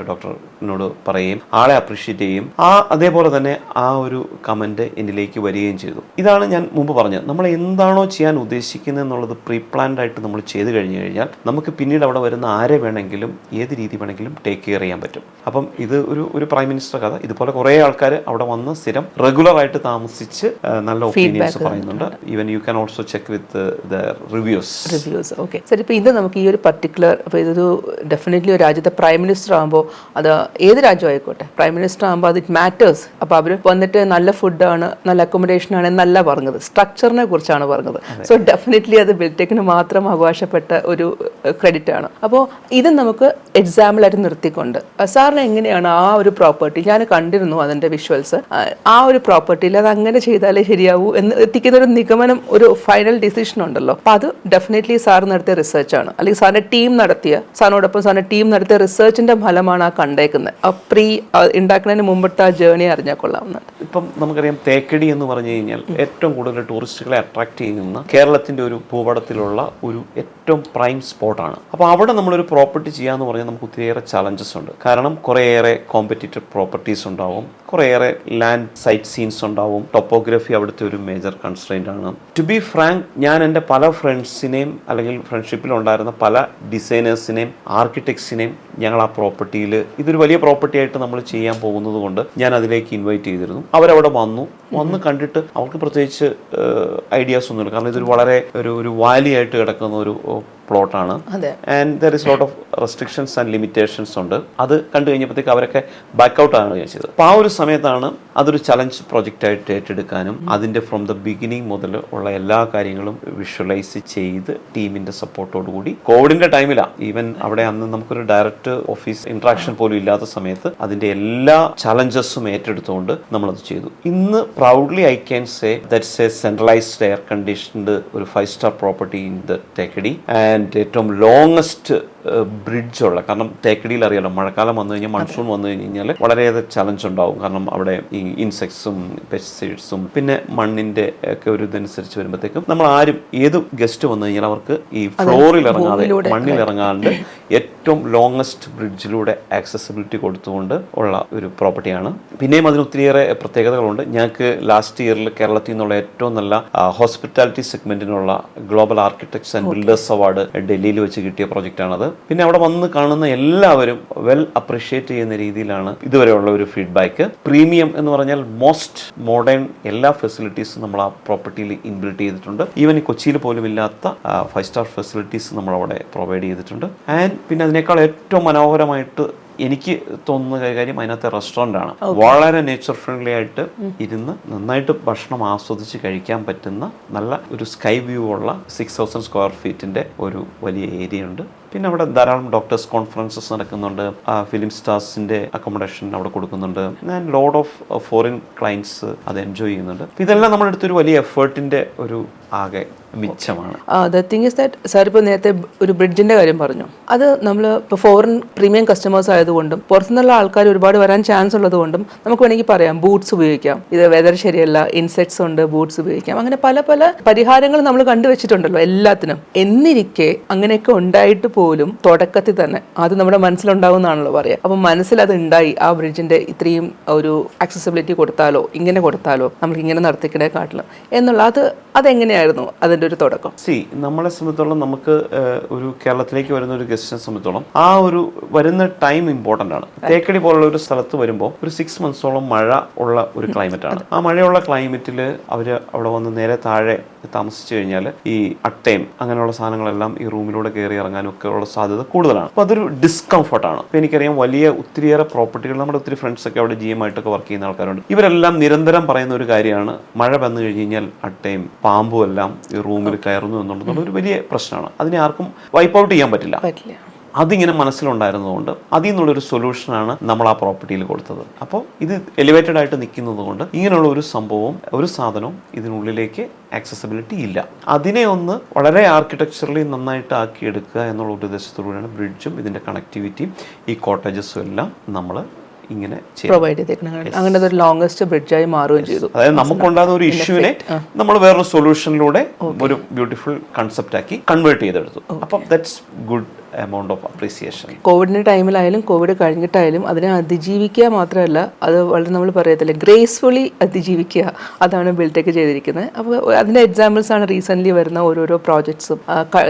Speaker 1: ഡോക്ടറിനോട് പറയുകയും ആളെ അപ്രീഷിയേറ്റ് ചെയ്യും. അതേപോലെ തന്നെ ആ ഒരു കമന്റ് എന്നിലേക്ക് വരികയും ചെയ്തു. ഇതാണ് ഞാൻ മുമ്പ് പറഞ്ഞത്, നമ്മൾ എന്താണോ ചെയ്യാൻ ഉദ്ദേശിക്കുന്നത് എന്നുള്ളത് പ്രീ പ്ലാൻഡ് ആയിട്ട് നമ്മൾ ചെയ്ത് കഴിഞ്ഞു കഴിഞ്ഞാൽ നമുക്ക് പിന്നീട് അവിടെ വരുന്ന ആരെ വേണമെങ്കിലും ഏത് രീതി വേണമെങ്കിലും ടേക്ക് കെയർ ചെയ്യാൻ പറ്റും. അപ്പം ഇത് ഒരു പ്രൈം മിനിസ്റ്റർ കഥ. ഇതുപോലെ കുറേ ആൾക്കാർ അവിടെ വന്ന് സ്ഥിരം റെഗുലർ ആയിട്ട് താമസിച്ച് നല്ല ഒപ്പീനിയൻസ് പറയുന്നുണ്ട്. Even you can also check with the reviews.
Speaker 2: Okay sir, ഇപ്പോൾ ഇത് നമുക്ക് ഈ ഒരു പർട്ടിക്കുലർ, അപ്പോൾ ഇതൊരു ഡെഫിനറ്റ്ലി ഒരു രാജ്യത്തെ പ്രൈം മിനിസ്റ്റർ ആകുമ്പോൾ, അത് ഏത് രാജ്യം ആയിക്കോട്ടെ, പ്രൈം മിനിസ്റ്റർ ആകുമ്പോൾ അത് ഇറ്റ് മാറ്റേഴ്സ്. അപ്പോൾ അവർ വന്നിട്ട് നല്ല ഫുഡാണ്, നല്ല അക്കോമഡേഷൻ ആണ് എന്നല്ല പറഞ്ഞത്, സ്ട്രക്ചറിനെ കുറിച്ചാണ് പറഞ്ഞത്. സോ ഡെഫിനറ്റ്ലി അത് ബിൽടെക്കിന് മാത്രം അവകാശപ്പെട്ട ഒരു ക്രെഡിറ്റ് ആണ്. അപ്പോൾ ഇത് നമുക്ക് എക്സാമ്പിളായിട്ട് നിർത്തിക്കൊണ്ട് സാറിന് എങ്ങനെയാണ് ആ ഒരു പ്രോപ്പർട്ടി, ഞാൻ കണ്ടിരുന്നു അതിൻ്റെ അതിൻ്റെ വിഷ്വൽസ് ആ ഒരു പ്രോപ്പർട്ടിയിൽ അത് അങ്ങനെ ചെയ്താലേ ശരിയാവൂ എന്ന് എത്തിക്കുന്ന ഒരു നിഗമനം, ഒരു ഫൈനൽ ഡിസിഷൻ ഉണ്ടല്ലോ. അപ്പോൾ അത് ഡെഫിനറ്റ്ലി സാർ നടത്തിയ റിസർച്ചാണ്, അല്ലെങ്കിൽ സാറിൻ്റെ ടീം നടത്തിയ, സാറിനോടൊപ്പം സാറിൻ്റെ ടീം നടത്തിയ റിസർച്ചിൻ്റെ ഫലമാണ് ആ കണ്ടേക്കുന്നത്. ആ ഉണ്ടാക്കുന്നതിന് മുമ്പത്തെ ആ ജേർണി അറിഞ്ഞാൽ കൊള്ളാവുന്നുണ്ട്.
Speaker 1: ഇപ്പം നമുക്കറിയാം തേക്കടി എന്ന് പറഞ്ഞു കഴിഞ്ഞാൽ ഏറ്റവും കൂടുതൽ ടൂറിസ്റ്റുകളെ അട്രാക്ട് ചെയ്യുന്ന കേരളത്തിൻ്റെ ഒരു ഭൂപടത്തിലുള്ള ഒരു ഏറ്റവും പ്രൈം സ്പോട്ടാണ്. അപ്പോൾ അവിടെ നമ്മളൊരു പ്രോപ്പർട്ടി ചെയ്യാന്ന് പറഞ്ഞാൽ നമുക്ക് ഒത്തിരിയേറെ ചലഞ്ചസ് ഉണ്ട്. കാരണം കുറേയേറെ കോമ്പറ്റീറ്റീവ് പ്രോപ്പർട്ടീസ് ഉണ്ടാവും, കുറേയേറെ ലാൻഡ് സൈറ്റ് സീൻസ് ഉണ്ടാവും, ടോപ്പോഗ്രഫി അവിടുത്തെ ഒരു മേജർ കൺസ്ട്രെയിൻ്റ് ആണ്. ടു ബി ഫ്രാങ്ക്, ഞാൻ എൻ്റെ പല ഫ്രണ്ട്സിനെയും അല്ലെങ്കിൽ ഫ്രണ്ട്ഷിപ്പിലുണ്ടായിരുന്ന പല ഡിസൈനേഴ്സിനെയും ആർക്കിടെക്ട്സിനെയും ഞങ്ങൾ ആ പ്രോപ്പർട്ടിയിൽ, ഇതൊരു വലിയ പ്രോപ്പർട്ടി ആയിട്ട് നമ്മൾ ചെയ്യാൻ പോകുന്നത് കൊണ്ട് ഞാൻ അതിലേക്ക് ഇൻവൈറ്റ് ചെയ്തിരുന്നു. അവരവിടെ വന്ന് കണ്ടിട്ട് അവർക്ക് പ്രത്യേകിച്ച് ഐഡിയാസ് ഒന്നുമില്ല. കാരണം ഇതൊരു വളരെ ഒരു വാലി ആയിട്ട് കിടക്കുന്ന ഒരു പ്ലോട്ടാണ്. And there is lot of restrictions and limitations ഉണ്ട്. അത് കണ്ടു കഴിഞ്ഞപ്പോഴത്തേക്ക് അവരൊക്കെ ബാക്കൗട്ട് ആണ് ഞാൻ ചെയ്തത്. അപ്പോൾ ആ ഒരു സമയത്താണ് അതൊരു ചലഞ്ച് പ്രൊജക്റ്റായിട്ട് ഏറ്റെടുക്കാനും അതിൻ്റെ ഫ്രോം ദ ബിഗിനിങ് മുതൽ ഉള്ള എല്ലാ കാര്യങ്ങളും വിഷ്വലൈസ് ചെയ്ത് ടീമിൻ്റെ സപ്പോർട്ടോടു കൂടി കോവിഡിൻ്റെ ടൈമിലാണ്, ഈവൻ അവിടെ അന്ന് നമുക്കൊരു ഡയറക്റ്റ് ഓഫീസ് ഇൻട്രാക്ഷൻ പോലും ഇല്ലാത്ത സമയത്ത് അതിൻ്റെ എല്ലാ ചലഞ്ചസും ഏറ്റെടുത്തുകൊണ്ട് നമ്മളത് ചെയ്തു. ഇന്ന് proudly I can say that's A centralised air conditioned ഒരു 5-star property in the Thekkady. And ഏറ്റവും ലോങ്ങസ്റ്റ് ബ്രിഡ്ജുള്ള, കാരണം തേക്കടിയിൽ അറിയാലോ മഴക്കാലം വന്നു കഴിഞ്ഞാൽ, മൺസൂൺ വന്നു കഴിഞ്ഞാൽ വളരെയേറെ ചലഞ്ച് ഉണ്ടാവും. കാരണം അവിടെ ഈ ഇൻസെക്ട്സും പെസ്റ്റിസൈഡ്സും പിന്നെ മണ്ണിന്റെ ഒക്കെ ഒരു ഇതനുസരിച്ച് വരുമ്പോഴത്തേക്കും നമ്മൾ ആരും ഏത് ഗസ്റ്റ് വന്നു കഴിഞ്ഞാൽ അവർക്ക് ഈ ഫ്ലോറിൽ ഇറങ്ങാതെ മണ്ണിൽ ഇറങ്ങാണ്ട് ഏറ്റവും ലോങ്ങസ്റ്റ് ബ്രിഡ്ജിലൂടെ ആക്സസിബിലിറ്റി കൊടുത്തുകൊണ്ട് ഉള്ള ഒരു പ്രോപ്പർട്ടിയാണ്. പിന്നെയും അതിന് ഒത്തിരിയേറെ പ്രത്യേകതകളുണ്ട്. ഞങ്ങൾക്ക് ലാസ്റ്റ് ഇയറിൽ കേരളത്തിൽ നിന്നുള്ള ഏറ്റവും നല്ല ഹോസ്പിറ്റാലിറ്റി സെഗ്മെന്റിനുള്ള global architects and builders award ഡൽഹിയിൽ വെച്ച് കിട്ടിയ പ്രോജക്റ്റാണത്. പിന്നെ അവിടെ വന്ന് കാണുന്ന എല്ലാവരും വെൽ അപ്രിഷിയേറ്റ് ചെയ്യുന്ന രീതിയിലാണ് ഇതുവരെയുള്ള ഒരു ഫീഡ്ബാക്ക്. പ്രീമിയം എന്ന് പറഞ്ഞാൽ മോസ്റ്റ് മോഡേൺ എല്ലാ ഫെസിലിറ്റീസും നമ്മൾ ആ പ്രോപ്പർട്ടിയിൽ ഇൻബിൽറ്റ് ചെയ്തിട്ടുണ്ട്. ഈവൻ ഈ കൊച്ചിയിൽ പോലും ഇല്ലാത്ത 5-star ഫെസിലിറ്റീസ് നമ്മൾ അവിടെ പ്രൊവൈഡ് ചെയ്തിട്ടുണ്ട്. ആൻഡ് പിന്നെ അതിനേക്കാൾ ഏറ്റവും മനോഹരമായിട്ട് എനിക്ക് തോന്നുന്ന കാര്യം അതിനകത്തെ റെസ്റ്റോറൻ്റ് ആണ്. വളരെ നേച്ചർ ഫ്രണ്ട്ലി ആയിട്ട് ഇരുന്ന് നന്നായിട്ട് ഭക്ഷണം ആസ്വദിച്ച് കഴിക്കാൻ പറ്റുന്ന നല്ല ഒരു സ്കൈ വ്യൂ ഉള്ള 6000 സ്ക്വയർ ഫീറ്റിന്റെ ഒരു വലിയ ഏരിയ ഉണ്ട്. പിന്നെ അവിടെ ധാരാളം ഡോക്ടേഴ്സ് കോൺഫറൻസസ് നടക്കുന്നുണ്ട്, ഫിലിം സ്റ്റാർസിന്റെ അക്കോമഡേഷൻ അവിടെ കൊടുക്കുന്നുണ്ട്. And load of foreign clients അത് എൻജോയ് ചെയ്യുന്നുണ്ട്. ഇതെല്ലാം നമ്മുടെ അടുത്തൊരു വലിയ എഫേർട്ടിന്റെ ഒരു ആകെ മിച്ചമാണ്.
Speaker 2: The thing is that sir ഇപ്പോൾ നേരത്തെ ഒരു ബ്രിഡ്ജിന്റെ കാര്യം പറഞ്ഞു. അത് നമ്മൾ ഇപ്പോൾ ഫോറിൻ പ്രീമിയം കസ്റ്റമേഴ്സ് ആയതുകൊണ്ടും പുറത്തുനിന്നുള്ള ആൾക്കാർ ഒരുപാട് വരാൻ ചാൻസ് ഉള്ളതുകൊണ്ടും നമുക്ക് വേണമെങ്കിൽ പറയാം ബൂട്ട്സ് ഉപയോഗിക്കാം, ഇത് വെതർ ശരിയല്ല, ഇൻസെക്ട്സ് ഉണ്ട്, ബൂട്ട്സ് ഉപയോഗിക്കാം, അങ്ങനെ പല പല പരിഹാരങ്ങൾ നമ്മൾ കണ്ടുവച്ചിട്ടുണ്ടല്ലോ എല്ലാത്തിനും. എന്നിരിക്കെ അങ്ങനെയൊക്കെ ഉണ്ടായിട്ട് പോലും തുടക്കത്തിൽ തന്നെ അത് നമ്മുടെ മനസ്സിലുണ്ടാവുന്നതാണല്ലോ പറയാം. അപ്പം മനസ്സിൽ അത് ഉണ്ടായി, ആ ബ്രിഡ്ജിന്റെ ഇത്രയും ഒരു ആക്സസിബിലിറ്റി കൊടുത്താലോ ഇങ്ങനെ കൊടുത്താലോ നമുക്ക് ഇങ്ങനെ നടത്തിക്കിടേ കാട്ടിലും എന്നുള്ള അതെങ്ങനെയായിരുന്നു അതിൻ്റെ ഒരു തുടക്കം?
Speaker 1: നമ്മളെ സംബന്ധിച്ചോളം, നമുക്ക് ഒരു കേരളത്തിലേക്ക് വരുന്ന ഒരു ഗസ്റ്റിനെ സംബന്ധിച്ചോളം ആ ഒരു വരുന്ന ടൈം ഇമ്പോർട്ടൻ്റ് ആണ്. തേക്കടി പോലുള്ള ഒരു സ്ഥലത്ത് വരുമ്പോൾ ഒരു 6 monthsോളം മഴ ഉള്ള ഒരു ക്ലൈമറ്റ് ആണ്. ആ മഴയുള്ള ക്ലൈമറ്റിൽ അവർ അവിടെ വന്ന് നേരെ താഴെ താമസിച്ചു കഴിഞ്ഞാൽ ഈ അട്ടയും അങ്ങനെയുള്ള സാധനങ്ങളെല്ലാം ഈ റൂമിലൂടെ കയറി ഇറങ്ങാനും ഒക്കെ ഉള്ള സാധ്യത കൂടുതലാണ്. അപ്പോൾ അതൊരു ഡിസ്കംഫർട്ടാണ്. ഇപ്പോൾ എനിക്കറിയാം ഒത്തിരിയേറെ പ്രോപ്പർട്ടികൾ, നമ്മുടെ ഒത്തിരി ഫ്രണ്ട്സ് ഒക്കെ അവിടെ GM ആയിട്ടൊക്കെ വർക്ക് ചെയ്യുന്ന ആൾക്കാരുണ്ട്. ഇവരെല്ലാം നിരന്തരം പറയുന്ന ഒരു കാര്യമാണ്, മഴ വന്നു കഴിഞ്ഞ് കഴിഞ്ഞാൽ അട്ടയും പാമ്പും എല്ലാം ഈ റൂമിൽ കയറുന്നു എന്നുള്ളത് ഒരു വലിയ പ്രശ്നമാണ്. അതിനെ ആർക്കും വൈപ്പ് ഔട്ട് ചെയ്യാൻ പറ്റില്ല. അതിങ്ങനെ മനസ്സിലുണ്ടായിരുന്നതുകൊണ്ട് അതിൽ നിന്നുള്ളൊരു സൊല്യൂഷനാണ് നമ്മൾ ആ പ്രോപ്പർട്ടിയിൽ കൊടുത്തത്. അപ്പോൾ ഇത് എലിവേറ്റഡ് ആയിട്ട് നിൽക്കുന്നത് കൊണ്ട് ഇങ്ങനെയുള്ള ഒരു സംഭവവും ഒരു സാധനവും ഇതിനുള്ളിലേക്ക് ആക്സസിബിലിറ്റി ഇല്ല. അതിനെ ഒന്ന് വളരെ ആർക്കിടെക്ചറലി നന്നായിട്ട് ആക്കിയെടുക്കുക എന്നുള്ള ഒരു ഉദ്ദേശത്തോടുകൂടിയാണ് ബ്രിഡ്ജും ഇതിൻ്റെ കണക്ടിവിറ്റിയും ഈ കോട്ടേജസും എല്ലാം നമ്മൾ ഇങ്ങനെ
Speaker 2: പ്രൊവൈഡ് ചെയ്തേക്കുന്നത്. അങ്ങനെ ഒരു ലോങ്സ്റ്റ് ബ്രിഡ്ജായി മാറുകയും ചെയ്തു.
Speaker 1: അതായത് നമുക്കുണ്ടാകുന്ന ഒരു ഇഷ്യൂവിനെ നമ്മൾ വേറൊരു സൊല്യൂഷനിലൂടെ ഒരു ബ്യൂട്ടിഫുൾ കൺസെപ്റ്റ് ആക്കി കൺവേർട്ട് ചെയ്തെടുത്തു. അപ്പം that's good amount of appreciation.
Speaker 2: കോവിഡിന്റെ ടൈമിലായാലും കോവിഡ് കഴിഞ്ഞിട്ടായാലും അതിനെ അതിജീവിക്കുക മാത്രമല്ല, അത് വളരെ നമ്മൾ പറയത്തില്ല ഗ്രേസ്ഫുള്ളി അതിജീവിക്കുക, അതാണ് ബിൽടെക് ചെയ്തിരിക്കുന്നത്. അപ്പോൾ അതിന്റെ എക്സാമ്പിൾസ് ആണ് റീസെന്റ് വരുന്ന ഓരോരോ പ്രോജക്ട്സും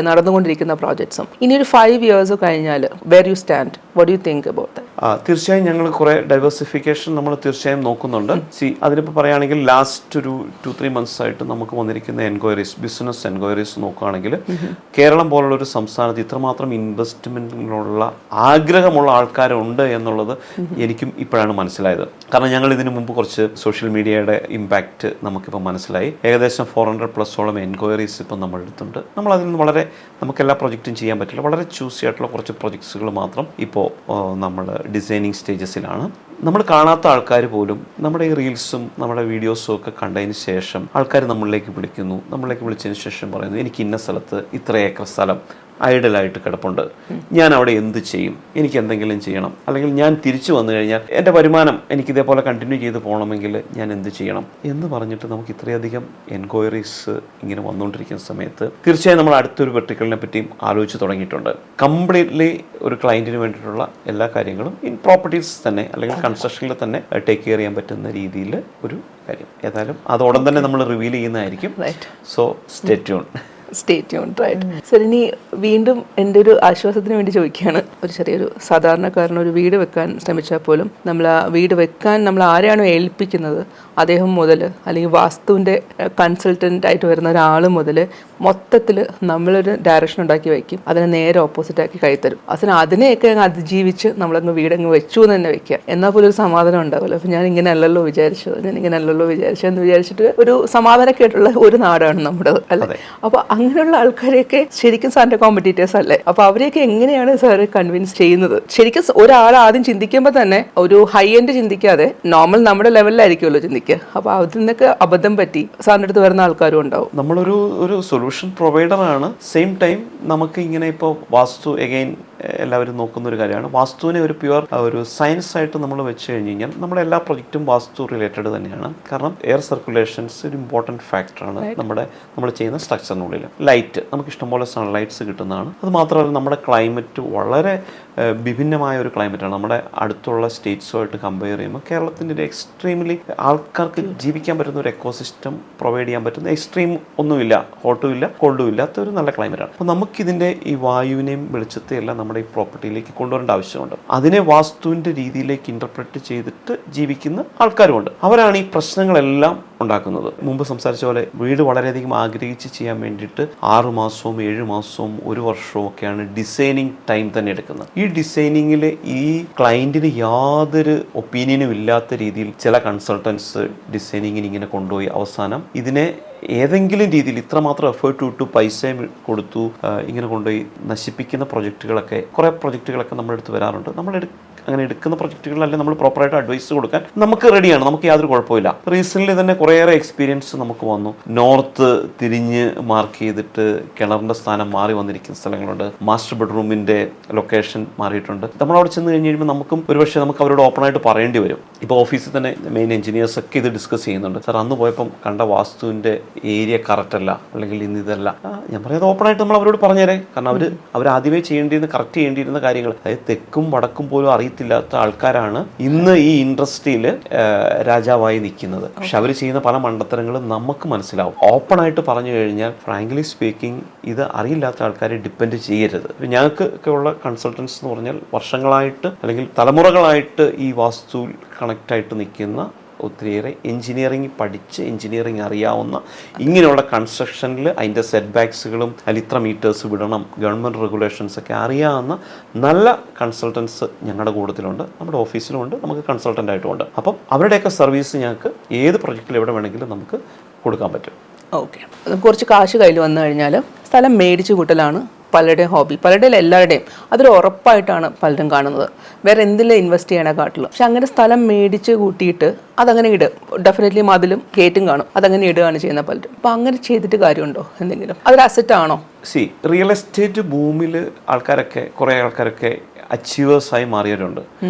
Speaker 2: നടന്നുകൊണ്ടിരിക്കുന്ന പ്രോജക്ട്സും. ഇനി ഒരു 5 years കഴിഞ്ഞാൽ where you stand, what you think about that?
Speaker 1: തീർച്ചയായും ഞങ്ങൾ കുറെ ഡൈവേഴ്സിഫിക്കേഷൻ നമ്മൾ തീർച്ചയായും നോക്കുന്നുണ്ട്. അതിനിപ്പോൾ പറയുകയാണെങ്കിൽ ലാസ്റ്റ് ഒരു 2-3 months ആയിട്ട് നമുക്ക് വന്നിരിക്കുന്ന എൻക്വയറീസ്, ബിസിനസ് എൻക്വയറീസ് നോക്കുകയാണെങ്കിൽ കേരളം പോലുള്ള ഒരു സംസ്ഥാനത്ത് ഇത്രമാത്രം ഇൻവെസ്റ്റ്മെന്റിനുള്ള ആഗ്രഹമുള്ള ആൾക്കാരുണ്ട് എന്നുള്ളത് എനിക്കും ഇപ്പോഴാണ് മനസ്സിലായത്. കാരണം ഞങ്ങൾ ഇതിനു മുമ്പ് കുറച്ച് സോഷ്യൽ മീഡിയയുടെ ഇമ്പാക്റ്റ് നമുക്കിപ്പോൾ മനസ്സിലായി. ഏകദേശം 400+ എൻക്വയറീസ് ഇപ്പം നമ്മൾ എടുത്തുണ്ട്. നമ്മൾ അതിൽ നിന്ന് വളരെ, നമുക്ക് എല്ലാ പ്രൊജക്റ്റും ചെയ്യാൻ പറ്റില്ല, വളരെ ചൂസി ആയിട്ടുള്ള കുറച്ച് പ്രൊജക്ട്സുകൾ മാത്രം ഇപ്പോൾ നമ്മൾ ഡിസൈനിങ് സ്റ്റേജസിലാണ്. നമ്മൾ കാണാത്ത ആൾക്കാർ പോലും നമ്മുടെ ഈ റീൽസും നമ്മുടെ വീഡിയോസും ഒക്കെ കണ്ടതിന് ശേഷം ആൾക്കാർ നമ്മളിലേക്ക് വിളിച്ചതിന് ശേഷം പറയുന്നു, എനിക്ക് ഇന്ന സ്ഥലത്ത് ഇത്ര ഏക്കർ സ്ഥലം ഐഡലായിട്ട് കിടപ്പുണ്ട്, ഞാൻ അവിടെ എന്ത് ചെയ്യും, എനിക്ക് എന്തെങ്കിലും ചെയ്യണം, അല്ലെങ്കിൽ ഞാൻ തിരിച്ചു വന്നു കഴിഞ്ഞാൽ എൻ്റെ വരുമാനം എനിക്ക് ഇതേപോലെ കണ്ടിന്യൂ ചെയ്ത് പോകണമെങ്കിൽ ഞാൻ എന്ത് ചെയ്യണം എന്ന് പറഞ്ഞിട്ട് നമുക്ക് ഇത്രയധികം എൻക്വയറീസ് ഇങ്ങനെ വന്നുകൊണ്ടിരിക്കുന്ന സമയത്ത് തീർച്ചയായും നമ്മൾ അടുത്തൊരു വെർട്ടിക്കലിനെ പറ്റിയും ആലോചിച്ച് തുടങ്ങിയിട്ടുണ്ട്. കംപ്ലീറ്റ്ലി ഒരു ക്ലയൻറ്റിന് വേണ്ടിയിട്ടുള്ള എല്ലാ കാര്യങ്ങളും ഇൻ പ്രോപ്പർട്ടീസ് തന്നെ അല്ലെങ്കിൽ കൺസ്ട്രക്ഷനിൽ തന്നെ ടേക്ക് കെയർ ചെയ്യാൻ പറ്റുന്ന രീതിയിൽ ഒരു കാര്യം. ഏതായാലും അത് ഉടൻ തന്നെ നമ്മൾ റിവീൽ ചെയ്യുന്നതായിരിക്കും. So stay tune.
Speaker 2: Stay tuned, right. Sir, ഇനി വീണ്ടും എൻ്റെ ഒരു ആശ്വാസത്തിന് വേണ്ടി ചോദിക്കുകയാണ്. ഒരു ചെറിയൊരു സാധാരണക്കാരന് ഒരു വീട് വെക്കാൻ ശ്രമിച്ചാൽ പോലും നമ്മൾ ആ വീട് വെക്കാൻ നമ്മൾ ആരെയാണോ ഏൽപ്പിക്കുന്നത് അദ്ദേഹം മുതൽ, അല്ലെങ്കിൽ വാസ്തുവിൻ്റെ കൺസൾട്ടൻ്റ് ആയിട്ട് വരുന്ന ഒരാൾ മുതൽ മൊത്തത്തിൽ നമ്മളൊരു ഡയറക്ഷൻ ഉണ്ടാക്കി വയ്ക്കും, അതിനെ നേരെ ഓപ്പോസിറ്റാക്കി കൈത്തരും. അതിനെയൊക്കെ അങ്ങ് അതിജീവിച്ച് നമ്മളങ്ങ് വീടങ്ങ് വെച്ചു എന്ന് തന്നെ വെക്കുക. എന്നാൽ പോലും ഒരു സമാധാനം ഉണ്ടാവില്ല. അപ്പോൾ ഞാൻ ഇങ്ങനെ അല്ലല്ലോ വിചാരിച്ചതെന്ന് വിചാരിച്ചിട്ട് ഒരു സമാധാനമൊക്കെയായിട്ടുള്ള ഒരു നാടാണ് നമ്മുടെ, അല്ലേ? അപ്പോൾ അങ്ങനെയുള്ള ആൾക്കാരെയൊക്കെ ശരിക്കും സാറിൻ്റെ കോമ്പറ്റീറ്റേഴ്സ് അല്ലേ? അപ്പോൾ അവരെയൊക്കെ എങ്ങനെയാണ് സാറ് കൺവിൻസ് ചെയ്യുന്നത്? ശരിക്കും ഒരാൾ ആദ്യം ചിന്തിക്കുമ്പോൾ തന്നെ ഒരു ഹൈ എൻഡ് ചിന്തിക്കാതെ നോർമൽ നമ്മുടെ ലെവലിലായിരിക്കുമല്ലോ ചിന്തിക്കുക. അപ്പോൾ അതിൽ നിന്നൊക്കെ അബദ്ധം പറ്റി സാറിൻ്റെ അടുത്ത് വരുന്ന ആൾക്കാരും ഉണ്ടാവും.
Speaker 1: നമ്മളൊരു സൊല്യൂഷൻ പ്രൊവൈഡറാണ്. സെയിം ടൈം നമുക്ക് ഇങ്ങനെ ഇപ്പോൾ വാസ്തു എഗെയിൻ എല്ലാവരും നോക്കുന്ന ഒരു കാര്യമാണ്. വാസ്തുവിനെ ഒരു പ്യുവർ ഒരു സയൻസ് ആയിട്ട് നമ്മൾ വെച്ച് കഴിഞ്ഞ് കഴിഞ്ഞാൽ നമ്മുടെ എല്ലാ പ്രൊജക്റ്റും വാസ്തു റിലേറ്റഡ് തന്നെയാണ്. കാരണം എയർ സർക്കുലേഷൻസ് ഒരു ഇമ്പോർട്ടൻറ്റ് ഫാക്ടറാണ് നമ്മൾ ചെയ്യുന്ന സ്ട്രക്ചറിനുള്ളിൽ. ലൈറ്റ് നമുക്ക് ഇഷ്ടംപോലെ സൺലൈറ്റ്സ് കിട്ടുന്നതാണ്. അത് മാത്രമല്ല നമ്മുടെ ക്ലൈമറ്റ് വളരെ വിഭിന്നമായ ഒരു ക്ലൈമറ്റാണ്. നമ്മുടെ അടുത്തുള്ള സ്റ്റേറ്റ്സുമായിട്ട് കമ്പയർ ചെയ്യുമ്പോൾ കേരളത്തിൻ്റെ ഒരു എക്സ്ട്രീംലി ആൾക്കാർക്ക് ജീവിക്കാൻ പറ്റുന്ന ഒരു എക്കോസിസ്റ്റം പ്രൊവൈഡ് ചെയ്യാൻ പറ്റുന്ന എക്സ്ട്രീം ഒന്നുമില്ല, ഹോട്ടും ഇല്ല കോൾഡും ഇല്ലാത്ത ഒരു നല്ല ക്ലൈമറ്റാണ്. അപ്പോൾ നമുക്കിതിൻ്റെ ഈ വായുവിനെയും വെളിച്ചത്തെയും എല്ലാം നമ്മുടെ ഈ പ്രോപ്പർട്ടിയിലേക്ക് കൊണ്ടുവരേണ്ട ആവശ്യമുണ്ട്. അതിനെ വാസ്തുവിൻ്റെ രീതിയിലേക്ക് ഇൻ്റർപ്രറ്റ് ചെയ്തിട്ട് ജീവിക്കുന്ന ആൾക്കാരുമുണ്ട്. അവരാണ് ഈ പ്രശ്നങ്ങളെല്ലാം ഉണ്ടാക്കുന്നത്. മുമ്പ് സംസാരിച്ച പോലെ വീട് വളരെയധികം ആഗ്രഹിച്ച് ചെയ്യാൻ വേണ്ടിയിട്ട് 6 മാസവും 7 മാസവും 1 വർഷവും ഒക്കെയാണ് ഡിസൈനിങ് ടൈം തന്നെ എടുക്കുന്നത്. ഈ ഡിസൈനിങ്ങിൽ ഈ ക്ലയൻറ്റിന് യാതൊരു ഒപ്പീനിയനും ഇല്ലാത്ത രീതിയിൽ ചില കൺസൾട്ടൻസ് ഡിസൈനിങ്ങിന് ഇങ്ങനെ കൊണ്ടുപോയി അവസാനം ഇതിനെ ഏതെങ്കിലും രീതിയിൽ ഇത്രമാത്രം എഫേർട്ട് ഇട്ടു പൈസയും കൊടുത്തു ഇങ്ങനെ കൊണ്ടുപോയി നശിപ്പിക്കുന്ന കുറേ പ്രൊജക്റ്റുകളൊക്കെ നമ്മുടെ അടുത്ത് വരാറുണ്ട്. അങ്ങനെ എടുക്കുന്ന പ്രൊജക്റ്റുകളിലല്ല നമ്മൾ പ്രോപ്പറായിട്ട് അഡ്വൈസ് കൊടുക്കാൻ നമുക്ക് റെഡിയാണ്, നമുക്ക് യാതൊരു കുഴപ്പമില്ല. റീസെൻ്റ്ലി തന്നെ കുറേയേറെ എക്സ്പീരിയൻസ് നമുക്ക് വന്നു. നോർത്ത് തിരിഞ്ഞ് മാർക്ക് ചെയ്തിട്ട് കിണറിൻ്റെ സ്ഥാനം മാറി വന്നിരിക്കുന്ന സ്ഥലങ്ങളുണ്ട്. മാസ്റ്റർ ബെഡ്റൂമിൻ്റെ ലൊക്കേഷൻ മാറിയിട്ടുണ്ട്. നമ്മളവിടെ ചെന്ന് കഴിഞ്ഞ് കഴിയുമ്പോൾ നമുക്ക് അവരോട് ഓപ്പണായിട്ട് പറയേണ്ടി വരും. ഇപ്പോൾ ഓഫീസിൽ തന്നെ മെയിൻ എഞ്ചിനീയേഴ്സ് ഒക്കെ ഇത് ഡിസ്കസ് ചെയ്യുന്നുണ്ട്. സാർ അന്ന് പോയപ്പം കണ്ട വാസ്തുവിൻ്റെ ഏരിയ കറക്റ്റ് അല്ല, അല്ലെങ്കിൽ ഇന്ന് ഇതല്ല. ഞാൻ പറയുന്നത് ഓപ്പണായിട്ട് നമ്മൾ അവരോട് പറഞ്ഞേരെ. കാരണം അവർ ആദ്യമേ കറക്റ്റ് ചെയ്യേണ്ടിയിരുന്ന കാര്യങ്ങൾ, അതായത് തെക്കും വടക്കും പോലും അറിയത്തില്ലാത്ത ആൾക്കാരാണ് ഇന്ന് ഈ ഇൻഡസ്ട്രിയിൽ രാജാവായി നിൽക്കുന്നത്. പക്ഷെ അവർ ചെയ്യുന്ന പല മണ്ടത്തരങ്ങളും നമുക്ക് മനസ്സിലാവും. ഓപ്പണായിട്ട് പറഞ്ഞു കഴിഞ്ഞാൽ ഫ്രാങ്ക്ലി സ്പീക്കിംഗ് ഇത് അറിയില്ലാത്ത ആൾക്കാരെ ഡിപ്പെൻഡ് ചെയ്യരുത്. ഞങ്ങൾക്ക് ഒക്കെ ഉള്ള കൺസൾട്ടൻസ് എന്ന് പറഞ്ഞാൽ വർഷങ്ങളായിട്ട് അല്ലെങ്കിൽ തലമുറകളായിട്ട് ഈ വാസ്തു കണക്റ്റായിട്ട് നിൽക്കുന്ന ഒത്തിരിയേറെ എഞ്ചിനീയറിംഗ് അറിയാവുന്ന ഇങ്ങനെയുള്ള കൺസ്ട്രക്ഷനിൽ അതിൻ്റെ സെറ്റ് ബാക്സുകളും അതിൽ ഇത്ര മീറ്റേഴ്സ് വിടണം, ഗവൺമെൻറ് റെഗുലേഷൻസ് ഒക്കെ അറിയാവുന്ന നല്ല കൺസൾട്ടൻസ് ഞങ്ങളുടെ കൂട്ടത്തിലുണ്ട്, നമ്മുടെ ഓഫീസിലുമുണ്ട്, നമുക്ക് കൺസൾട്ടൻ്റായിട്ടുമുണ്ട്. അപ്പം അവരുടെയൊക്കെ സർവീസ് ഞങ്ങൾക്ക് ഏത് പ്രൊജക്റ്റിൽ എവിടെ വേണമെങ്കിലും നമുക്ക് കൊടുക്കാൻ പറ്റും.
Speaker 2: ഓക്കെ, കുറച്ച് കാശ് കയ്യിൽ വന്നു കഴിഞ്ഞാൽ സ്ഥലം മേടിച്ച് കൂട്ടലാണ് പലരുടെയും ഹോബി, എല്ലാവരുടെയും അതൊരു ഉറപ്പായിട്ടാണ് പലരും കാണുന്നത്. വേറെ എന്തിലും ഇൻവെസ്റ്റ് ചെയ്യണേക്കാട്ടിലും. പക്ഷെ അങ്ങനെ സ്ഥലം മേടിച്ച് കൂട്ടിയിട്ട് അതങ്ങനെ ഡെഫിനറ്റ്ലി മതിലും ഗേറ്റും കാണും, അതങ്ങനെ ഇടുകയാണ് ചെയ്യുന്ന പലരും. അപ്പം അങ്ങനെ ചെയ്തിട്ട് കാര്യമുണ്ടോ? എന്തെങ്കിലും അതൊരു അസറ്റാണോ?
Speaker 1: റിയൽ എസ്റ്റേറ്റ് ഭൂമിയിൽ കുറേ ആൾക്കാരൊക്കെ അച്ചീവേഴ്സായി മാറിയവരുണ്ട്.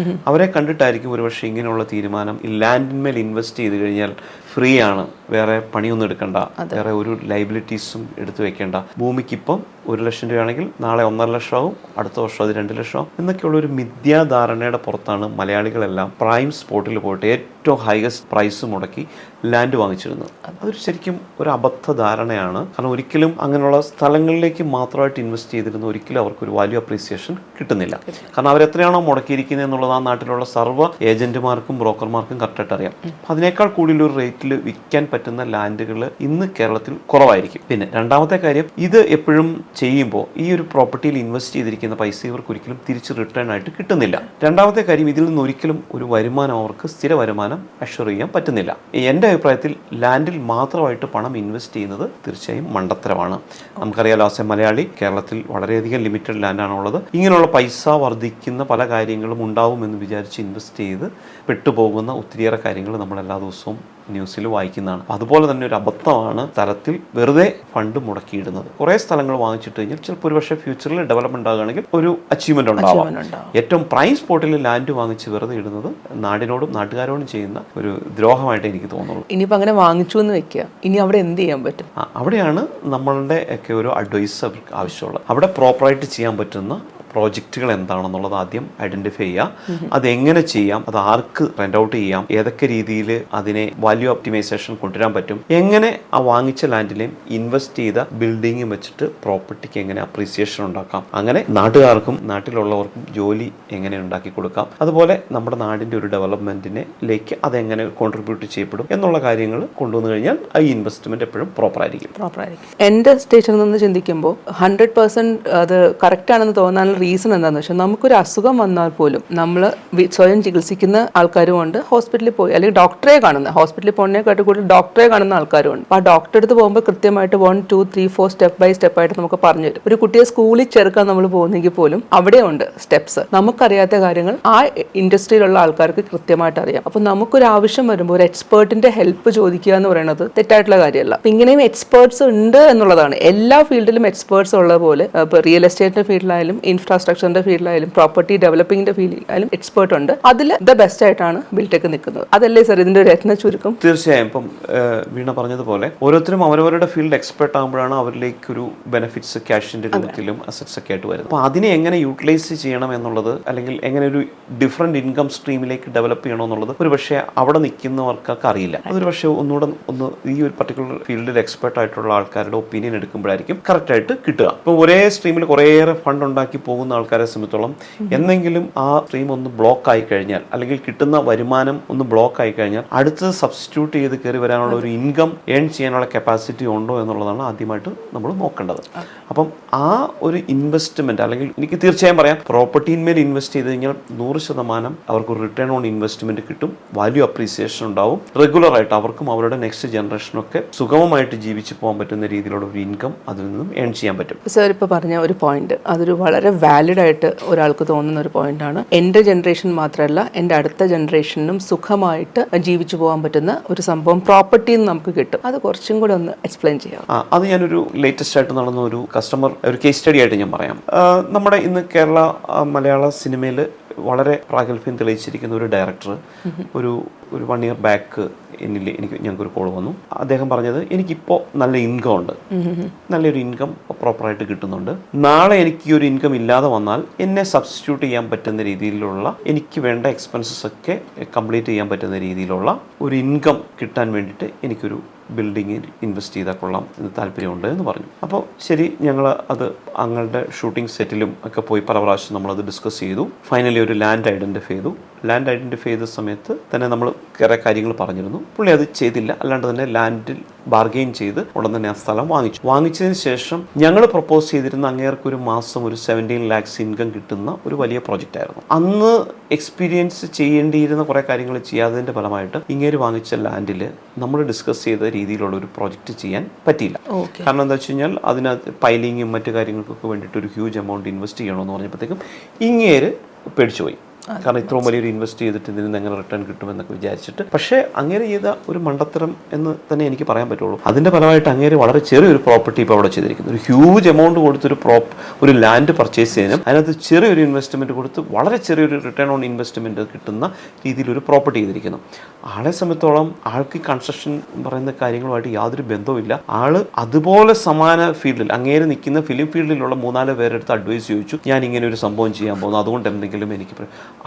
Speaker 1: അവരെ കണ്ടിട്ടായിരിക്കും ഒരുപക്ഷെ ഇങ്ങനെയുള്ള തീരുമാനം. ഈ ലാൻഡിന്മേൽ ഇൻവെസ്റ്റ് ചെയ്ത് കഴിഞ്ഞാൽ ഫ്രീ ആണ്, വേറെ പണിയൊന്നും എടുക്കണ്ട, വേറെ ഒരു ലൈബിലിറ്റീസും എടുത്തു വെക്കേണ്ട. ഭൂമിക്കിപ്പം 1 ലക്ഷം രൂപയാണെങ്കിൽ നാളെ 1.5 ലക്ഷമാവും, അടുത്ത വർഷം അത് 2 ലക്ഷമാവും എന്നൊക്കെയുള്ള ഒരു മിഥ്യാധാരണയുടെ പുറത്താണ് മലയാളികളെല്ലാം പ്രൈം സ്പോട്ടിൽ പോയിട്ട് ഏറ്റവും ഹൈയസ്റ്റ് പ്രൈസ് മുടക്കി ലാൻഡ് വാങ്ങിച്ചിരുന്നത്. അതൊരു ശരിക്കും ഒരു അബദ്ധ ധാരണയാണ്. കാരണം ഒരിക്കലും അങ്ങനെയുള്ള സ്ഥലങ്ങളിലേക്ക് മാത്രമായിട്ട് ഇൻവെസ്റ്റ് ചെയ്തിരുന്ന ഒരിക്കലും അവർക്കൊരു വാല്യൂ അപ്രീസിയേഷൻ കിട്ടുന്നില്ല. കാരണം അവരെത്രയാണോ മുടക്കിയിരിക്കുന്നത് എന്നുള്ളത് ആ നാട്ടിലുള്ള സർവ്വ ഏജന്റുമാർക്കും ബ്രോക്കർമാർക്കും കറക്റ്റായിട്ട് അറിയാം. അതിനേക്കാൾ കൂടുതലൊരു റേറ്റിൽ വിൽക്കാൻ പറ്റുന്ന ലാൻഡുകൾ ഇന്ന് കേരളത്തിൽ കുറവായിരിക്കും. പിന്നെ രണ്ടാമത്തെ കാര്യം, ഇത് എപ്പോഴും ചെയ്യുമ്പോൾ ഈ ഒരു പ്രോപ്പർട്ടിയിൽ ഇൻവെസ്റ്റ് ചെയ്തിരിക്കുന്ന പൈസ ഇവർക്ക് ഒരിക്കലും തിരിച്ച് റിട്ടേൺ ആയിട്ട് കിട്ടുന്നില്ല. രണ്ടാമത്തെ കാര്യം, ഇതിൽ നിന്ന് ഒരിക്കലും ഒരു വരുമാനം അവർക്ക് സ്ഥിര വരുമാനം തീരുമാനം അഷ്വർ ചെയ്യാൻ പറ്റുന്നില്ല. എൻ്റെ അഭിപ്രായത്തിൽ ലാൻഡിൽ മാത്രമായിട്ട് പണം ഇൻവെസ്റ്റ് ചെയ്യുന്നത് തീർച്ചയായും മണ്ടത്തരമാണ്. നമുക്കറിയാലോ, ആസ് എ മലയാളി കേരളത്തിൽ വളരെയധികം ലിമിറ്റഡ് ലാൻഡാണുള്ളത്. ഇങ്ങനെയുള്ള പൈസ വർദ്ധിക്കുന്ന പല കാര്യങ്ങളും ഉണ്ടാവുമെന്ന് വിചാരിച്ച് ഇൻവെസ്റ്റ് ചെയ്ത് പെട്ടുപോകുന്ന ഒത്തിരിയേറെ കാര്യങ്ങൾ നമ്മൾ എല്ലാ ദിവസവും ന്യൂസിൽ വായിക്കുന്നതാണ്. അതുപോലെ തന്നെ ഒരു അബദ്ധമാണ് സ്ഥലത്തിൽ വെറുതെ ഫണ്ട് മുടക്കിയിടുന്നത്. കുറേ സ്ഥലങ്ങൾ വാങ്ങിച്ചിട്ട് കഴിഞ്ഞാൽ ചിലപ്പോൾ ഒരു പക്ഷേ ഫ്യൂച്ചറിൽ ഡെവലപ്മെന്റ് ആകുകയാണെങ്കിൽ ഒരു അച്ചീവ്മെന്റ് ഉണ്ടാവാം. ഏറ്റവും പ്രൈം സ്പോട്ടിൽ ലാൻഡ് വാങ്ങിച്ച് വെറുതെ ഇടുന്നത് നാടിനോടും നാട്ടുകാരോടും ചെയ്യുന്ന ഒരു ദ്രോഹമായിട്ട് എനിക്ക് തോന്നുള്ളൂ.
Speaker 2: ഇനിയിപ്പോൾ അങ്ങനെ വാങ്ങിച്ചു എന്ന് വെക്കുക, ഇനി അവിടെ എന്ത് ചെയ്യാൻ പറ്റും?
Speaker 1: അവിടെയാണ് നമ്മളുടെ ഒക്കെ ഒരു അഡ്വൈസ് അവർക്ക് ആവശ്യമുള്ളത്. അവിടെ പ്രോപ്പറായിട്ട് ചെയ്യാൻ പറ്റുന്ന പ്രോജക്റ്റുകൾ എന്താണെന്നുള്ളത് ആദ്യം ഐഡന്റിഫൈ ചെയ്യുക. അതെങ്ങനെ ചെയ്യാം, അത് ആർക്ക് റെന്റ് ഔട്ട് ചെയ്യാം, ഏതൊക്കെ രീതിയിൽ അതിനെ വാല്യൂ ഒപ്റ്റിമൈസേഷൻ കൊണ്ടുവരാൻ പറ്റും, എങ്ങനെ ആ വാങ്ങിച്ച ലാൻഡിലെയും ഇൻവെസ്റ്റ് ചെയ്ത ബിൽഡിങ്ങും വെച്ചിട്ട് പ്രോപ്പർട്ടിക്ക് എങ്ങനെ അപ്രീസിയേഷൻ ഉണ്ടാക്കാം, അങ്ങനെ നാട്ടുകാർക്കും നാട്ടിലുള്ളവർക്കും ജോലി എങ്ങനെ ഉണ്ടാക്കി കൊടുക്കാം, അതുപോലെ നമ്മുടെ നാടിൻ്റെ ഒരു ഡെവലപ്മെന്റിലേക്ക് അതെങ്ങനെ കോൺട്രിബ്യൂട്ട് ചെയ്യപ്പെടും എന്നുള്ള കാര്യങ്ങൾ കൊണ്ടുവന്നു കഴിഞ്ഞാൽ ഈ ഇൻവെസ്റ്റ്മെന്റ് എപ്പോഴും പ്രോപ്പറായിരിക്കും.
Speaker 2: എൻ്റെ സ്റ്റേഷനിൽ നിന്ന് ചിന്തിക്കുമ്പോൾ 100% അത് കറക്റ്റ് ആണെന്ന് തോന്നാനുള്ള റീസൺ എന്താണെന്ന് വെച്ചാൽ, നമുക്കൊരു അസുഖം വന്നാൽ പോലും നമ്മൾ സ്വയം ചികിത്സിക്കുന്ന ആൾക്കാരുമുണ്ട്, ഹോസ്പിറ്റലിൽ പോയി അല്ലെങ്കിൽ ഡോക്ടറെ കാണുന്ന, ഹോസ്പിറ്റലിൽ പോകുന്നതിനെക്കാട്ട് കൂടുതൽ ഡോക്ടറെ കാണുന്ന ആൾക്കാരുമുണ്ട്. അപ്പോൾ ആ ഡോക്ടറെ അടുത്ത് പോകുമ്പോൾ കൃത്യമായിട്ട് 1, 2, 3, 4 സ്റ്റെപ്പ് ബൈ സ്റ്റെപ്പ് ആയിട്ട് നമുക്ക് പറഞ്ഞു തരും. ഒരു കുട്ടിയെ സ്കൂളിൽ ചേർക്കാൻ നമ്മൾ പോകുന്നെങ്കിൽ പോലും അവിടെയുണ്ട് സ്റ്റെപ്സ്. നമുക്കറിയാത്ത കാര്യങ്ങൾ ആ ഇൻഡസ്ട്രിയിലുള്ള ആൾക്കാർക്ക് കൃത്യമായിട്ട് അറിയാം. അപ്പോൾ നമുക്കൊരു ആവശ്യം വരുമ്പോൾ ഒരു എക്സ്പേർട്ടിന്റെ ഹെൽപ്പ് ചോദിക്കുക എന്ന് പറയുന്നത് തെറ്റായിട്ടുള്ള കാര്യമല്ല. അപ്പം ഇങ്ങനെയും എക്സ്പേർട്സ് ഉണ്ട് എന്നുള്ളതാണ്. എല്ലാ ഫീൽഡിലും എക്സ്പേർട്സ് ഉള്ള പോലെ ഇപ്പോൾ റിയൽ എസ്റ്റേറ്റിന്റെ ഫീൽഡിലായാലും ഇൻഫ്രാസ്ട്രക്ചറിന്റെ ഫീൽഡിലായാലും പ്രോപ്പർട്ടി ഡെവലപ്പിംഗിന്റെ ഫീൽഡിലായാലും എക്സ്പേർട്ട് ഉണ്ട്. അതിൽ ദ ബെസ്റ്റ് ആയിട്ടാണ് ബിൽടെക് നിൽക്കുന്നത്. അതല്ലേ സാർ ഇതിന്റെ ഒരു രത്ന ചുരുക്കം?
Speaker 1: തീർച്ചയായും. ഇപ്പം വീണ പറഞ്ഞതുപോലെ ഓരോരുത്തരും അവരവരുടെ ഫീൽഡ് എക്സ്പെർട്ട് ആകുമ്പോഴാണ് അവരിലേക്ക് ഒരു ബെനിഫിറ്റ്സ് ക്യാഷിന്റെ രൂപത്തിലും അസറ്റ്സ് ഒക്കെ ആയിട്ട് വരുന്നത്. അപ്പോൾ അതിനെ എങ്ങനെ യൂട്ടിലൈസ് ചെയ്യണം എന്നുള്ളത്, അല്ലെങ്കിൽ എങ്ങനെ ഒരു ഡിഫറെന്റ് ഇൻകം സ്ട്രീമിലേക്ക് ഡെവലപ്പ് ചെയ്യണം എന്നുള്ളത് ഒരു പക്ഷേ അവിടെ നിൽക്കുന്നവർക്കൊക്കെ അറിയില്ല. അതൊരു പക്ഷേ ഒന്ന് ഈ ഒരു പർട്ടിക്കുലർ ഫീൽഡിൽ എക്സ്പെർട്ട് ആയിട്ടുള്ള ആൾക്കാരുടെ ഒപ്പീനിയൻ എടുക്കുമ്പോഴായിരിക്കും കറക്റ്റ് ആയിട്ട് കിട്ടുക. ഇപ്പോൾ ഒരേ സ്ട്രീമിൽ കുറേയേറെ ഫണ്ട് ഉണ്ടാക്കി പോകുന്ന ആൾക്കാരെ സംബന്ധിച്ചോളം എന്തെങ്കിലും ആ സ്ട്രീം ഒന്ന് ബ്ലോക്ക് ആയി കഴിഞ്ഞാൽ, അല്ലെങ്കിൽ കിട്ടുന്ന വരുമാനം ഒന്ന് ബ്ലോക്ക് ആയി കഴിഞ്ഞാൽ അടുത്തത് സബ്സ്റ്റിറ്റ്യൂട്ട് ചെയ്ത് കയറി വരാനുള്ള ഒരു ഇൻകം ഏൺ ചെയ്യാനുള്ള കപ്പാസിറ്റി ഉണ്ടോ എന്നുള്ളതാണ് ആദ്യമായിട്ട് നമ്മൾ നോക്കേണ്ടത്. അപ്പം ആ ഒരു ഇൻവെസ്റ്റ്മെന്റ്, അല്ലെങ്കിൽ എനിക്ക് തീർച്ചയായും പറയാം, പ്രോപ്പർട്ടിന്മേൽ ഇൻവെസ്റ്റ് ചെയ്ത് കഴിഞ്ഞാൽ 100% അവർക്ക് റിട്ടേൺ ഓൺ ഇൻവെസ്റ്റ്മെന്റ് കിട്ടും, വാല്യൂ അപ്രീസിയേഷൻ ഉണ്ടാവും, റെഗുലർ ആയിട്ട് അവർക്കും അവരുടെ നെക്സ്റ്റ് ജനറേഷനൊക്കെ സുഗമമായിട്ട് ജീവിച്ചു പോകാൻ പറ്റുന്ന രീതിയിലുള്ള ഒരു ഇൻകം അതിൽ നിന്നും ഏൺ ചെയ്യാൻ പറ്റും.
Speaker 2: സാർ ഇപ്പോൾ പറഞ്ഞ ഒരു പോയിന്റ്, അതൊരു വളരെ വാലിഡ് ആയിട്ട് ഒരാൾക്ക് തോന്നുന്ന ഒരു പോയിന്റാണ്. എൻ്റെ ജനറേഷൻ മാത്രമല്ല, എൻ്റെ അടുത്ത ജനറേഷനും സുഖമായിട്ട് ജീവിച്ചു പോകാൻ പറ്റുന്ന ഒരു സംഭവം പ്രോപ്പർട്ടിയിൽ നിന്ന് നമുക്ക് കിട്ടും. അത് കുറച്ചും കൂടെ ഒന്ന് എക്സ്പ്ലെയിൻ ചെയ്യാം.
Speaker 1: അത് ഞാനൊരു ലേറ്റസ്റ്റ് ആയിട്ട് നടന്ന ഒരു കസ്റ്റമർ ഒരു കേസ് സ്റ്റഡി ആയിട്ട് ഞാൻ പറയാം. നമ്മുടെ ഇന്ന് കേരള മലയാള സിനിമയിൽ വളരെ പ്രാഗൽഭ്യം തെളിയിച്ചിരിക്കുന്ന ഒരു ഡയറക്ടർ ഒരു 1 year ബാക്ക് ഞങ്ങൾക്കൊരു കോൾ വന്നു. അദ്ദേഹം പറഞ്ഞത്, എനിക്കിപ്പോൾ നല്ല ഇൻകം ഉണ്ട്, നല്ലൊരു ഇൻകം പ്രോപ്പറായിട്ട് കിട്ടുന്നുണ്ട്, നാളെ എനിക്ക് ഈ ഒരു ഇൻകം ഇല്ലാതെ വന്നാൽ എന്നെ സബ്സ്റ്റിറ്റ്യൂട്ട് ചെയ്യാൻ പറ്റുന്ന രീതിയിലുള്ള, എനിക്ക് വേണ്ട എക്സ്പെൻസസ് ഒക്കെ കംപ്ലീറ്റ് ചെയ്യാൻ പറ്റുന്ന രീതിയിലുള്ള ഒരു ഇൻകം കിട്ടാൻ വേണ്ടിയിട്ട് എനിക്കൊരു ബിൽഡിങ്ങിൽ ഇൻവെസ്റ്റ് ചെയ്താൽ കൊള്ളാം എന്ന് താല്പര്യമുണ്ട് എന്ന് പറഞ്ഞു. അപ്പോൾ ശരി, ഞങ്ങൾ അത് ഞങ്ങളുടെ ഷൂട്ടിംഗ് സെറ്റിലും ഒക്കെ പോയി പല പ്രാവശ്യം നമ്മളത് ഡിസ്കസ് ചെയ്തു. ഫൈനലി ഒരു ലാൻഡ് ഐഡൻറ്റിഫൈ ചെയ്തു. ലാൻഡ് ഐഡൻറ്റിഫൈ ചെയ്ത സമയത്ത് തന്നെ നമ്മൾ കുറേ കാര്യങ്ങൾ പറഞ്ഞിരുന്നു. പുള്ളി അത് ചെയ്തില്ല. അല്ലാണ്ട് തന്നെ ലാൻഡിൽ ബാർഗെയിൻ ചെയ്ത് ഉടൻ തന്നെ ആ സ്ഥലം വാങ്ങിച്ചതിന് ശേഷം ഞങ്ങൾ പ്രപ്പോസ് ചെയ്തിരുന്ന അങ്ങേർക്ക് ഒരു മാസം ഒരു 17 lakhs ഇൻകം കിട്ടുന്ന ഒരു വലിയ പ്രോജക്റ്റ് ആയിരുന്നു. അന്ന് എക്സ്പീരിയൻസ് ചെയ്യേണ്ടിയിരുന്ന കുറേ കാര്യങ്ങൾ ചെയ്യാത്തതിൻ്റെ ഫലമായിട്ട് ഇങ്ങേര് വാങ്ങിച്ച ലാൻഡിൽ നമ്മൾ ഡിസ്കസ് ചെയ്ത രീതിയിലുള്ള ഒരു പ്രോജക്റ്റ് ചെയ്യാൻ പറ്റിയില്ല. കാരണം എന്താ വെച്ച് കഴിഞ്ഞാൽ അതിനകത്ത് പൈലിങ്ങും മറ്റു കാര്യങ്ങൾക്കൊക്കെ വേണ്ടിയിട്ട് ഒരു ഹ്യൂജ് എമൗണ്ട് ഇൻവെസ്റ്റ് ചെയ്യണമെന്ന് പറഞ്ഞപ്പോഴത്തേക്കും ഇങ്ങേര് പേടിച്ചുപോയി. കാരണം ഇത്രയും വലിയൊരു ഇൻവെസ്റ്റ് ചെയ്തിട്ട് ഇതിൽ നിന്ന് എങ്ങനെ റിട്ടേൺ കിട്ടുമെന്നൊക്കെ വിചാരിച്ചിട്ട്. പക്ഷേ അങ്ങേര് ചെയ്ത ഒരു മണ്ടത്തരം എന്ന് തന്നെ എനിക്ക് പറയാൻ പറ്റുള്ളൂ. അതിൻ്റെ ഫലമായിട്ട് അങ്ങേര് വളരെ ചെറിയൊരു പ്രോപ്പർട്ടി ഇപ്പോൾ അവിടെ ചെയ്തിരിക്കുന്നു. ഒരു ഹ്യൂജ് എമൗണ്ട് കൊടുത്തൊരു ഒരു ലാൻഡ് പർച്ചേസ് ചെയ്യാനും അതിനകത്ത് ചെറിയൊരു ഇൻവെസ്റ്റ്മെൻറ്റ് കൊടുത്ത് വളരെ ചെറിയൊരു റിട്ടേൺ ഓൺ ഇൻവെസ്റ്റ്മെൻറ്റ് കിട്ടുന്ന രീതിയിലൊരു പ്രോപ്പർട്ടി ചെയ്തിരിക്കുന്നു. ആളെ സംബന്ധിച്ചോളം ആൾക്ക് കൺസ്ട്രക്ഷൻ പറയുന്ന കാര്യങ്ങളുമായിട്ട് യാതൊരു ബന്ധവുമില്ല. ആള് അതുപോലെ സമാന ഫീൽഡിൽ അങ്ങേര് നിൽക്കുന്ന ഫിലിം ഫീൽഡിലുള്ള 3-4 പേരെടുത്ത് അഡ്വൈസ് ചോദിച്ചു, ഞാൻ ഇങ്ങനെ ഒരു സംഭവം ചെയ്യാൻ പോകുന്നു, അതുകൊണ്ട് എന്തെങ്കിലും എനിക്ക്.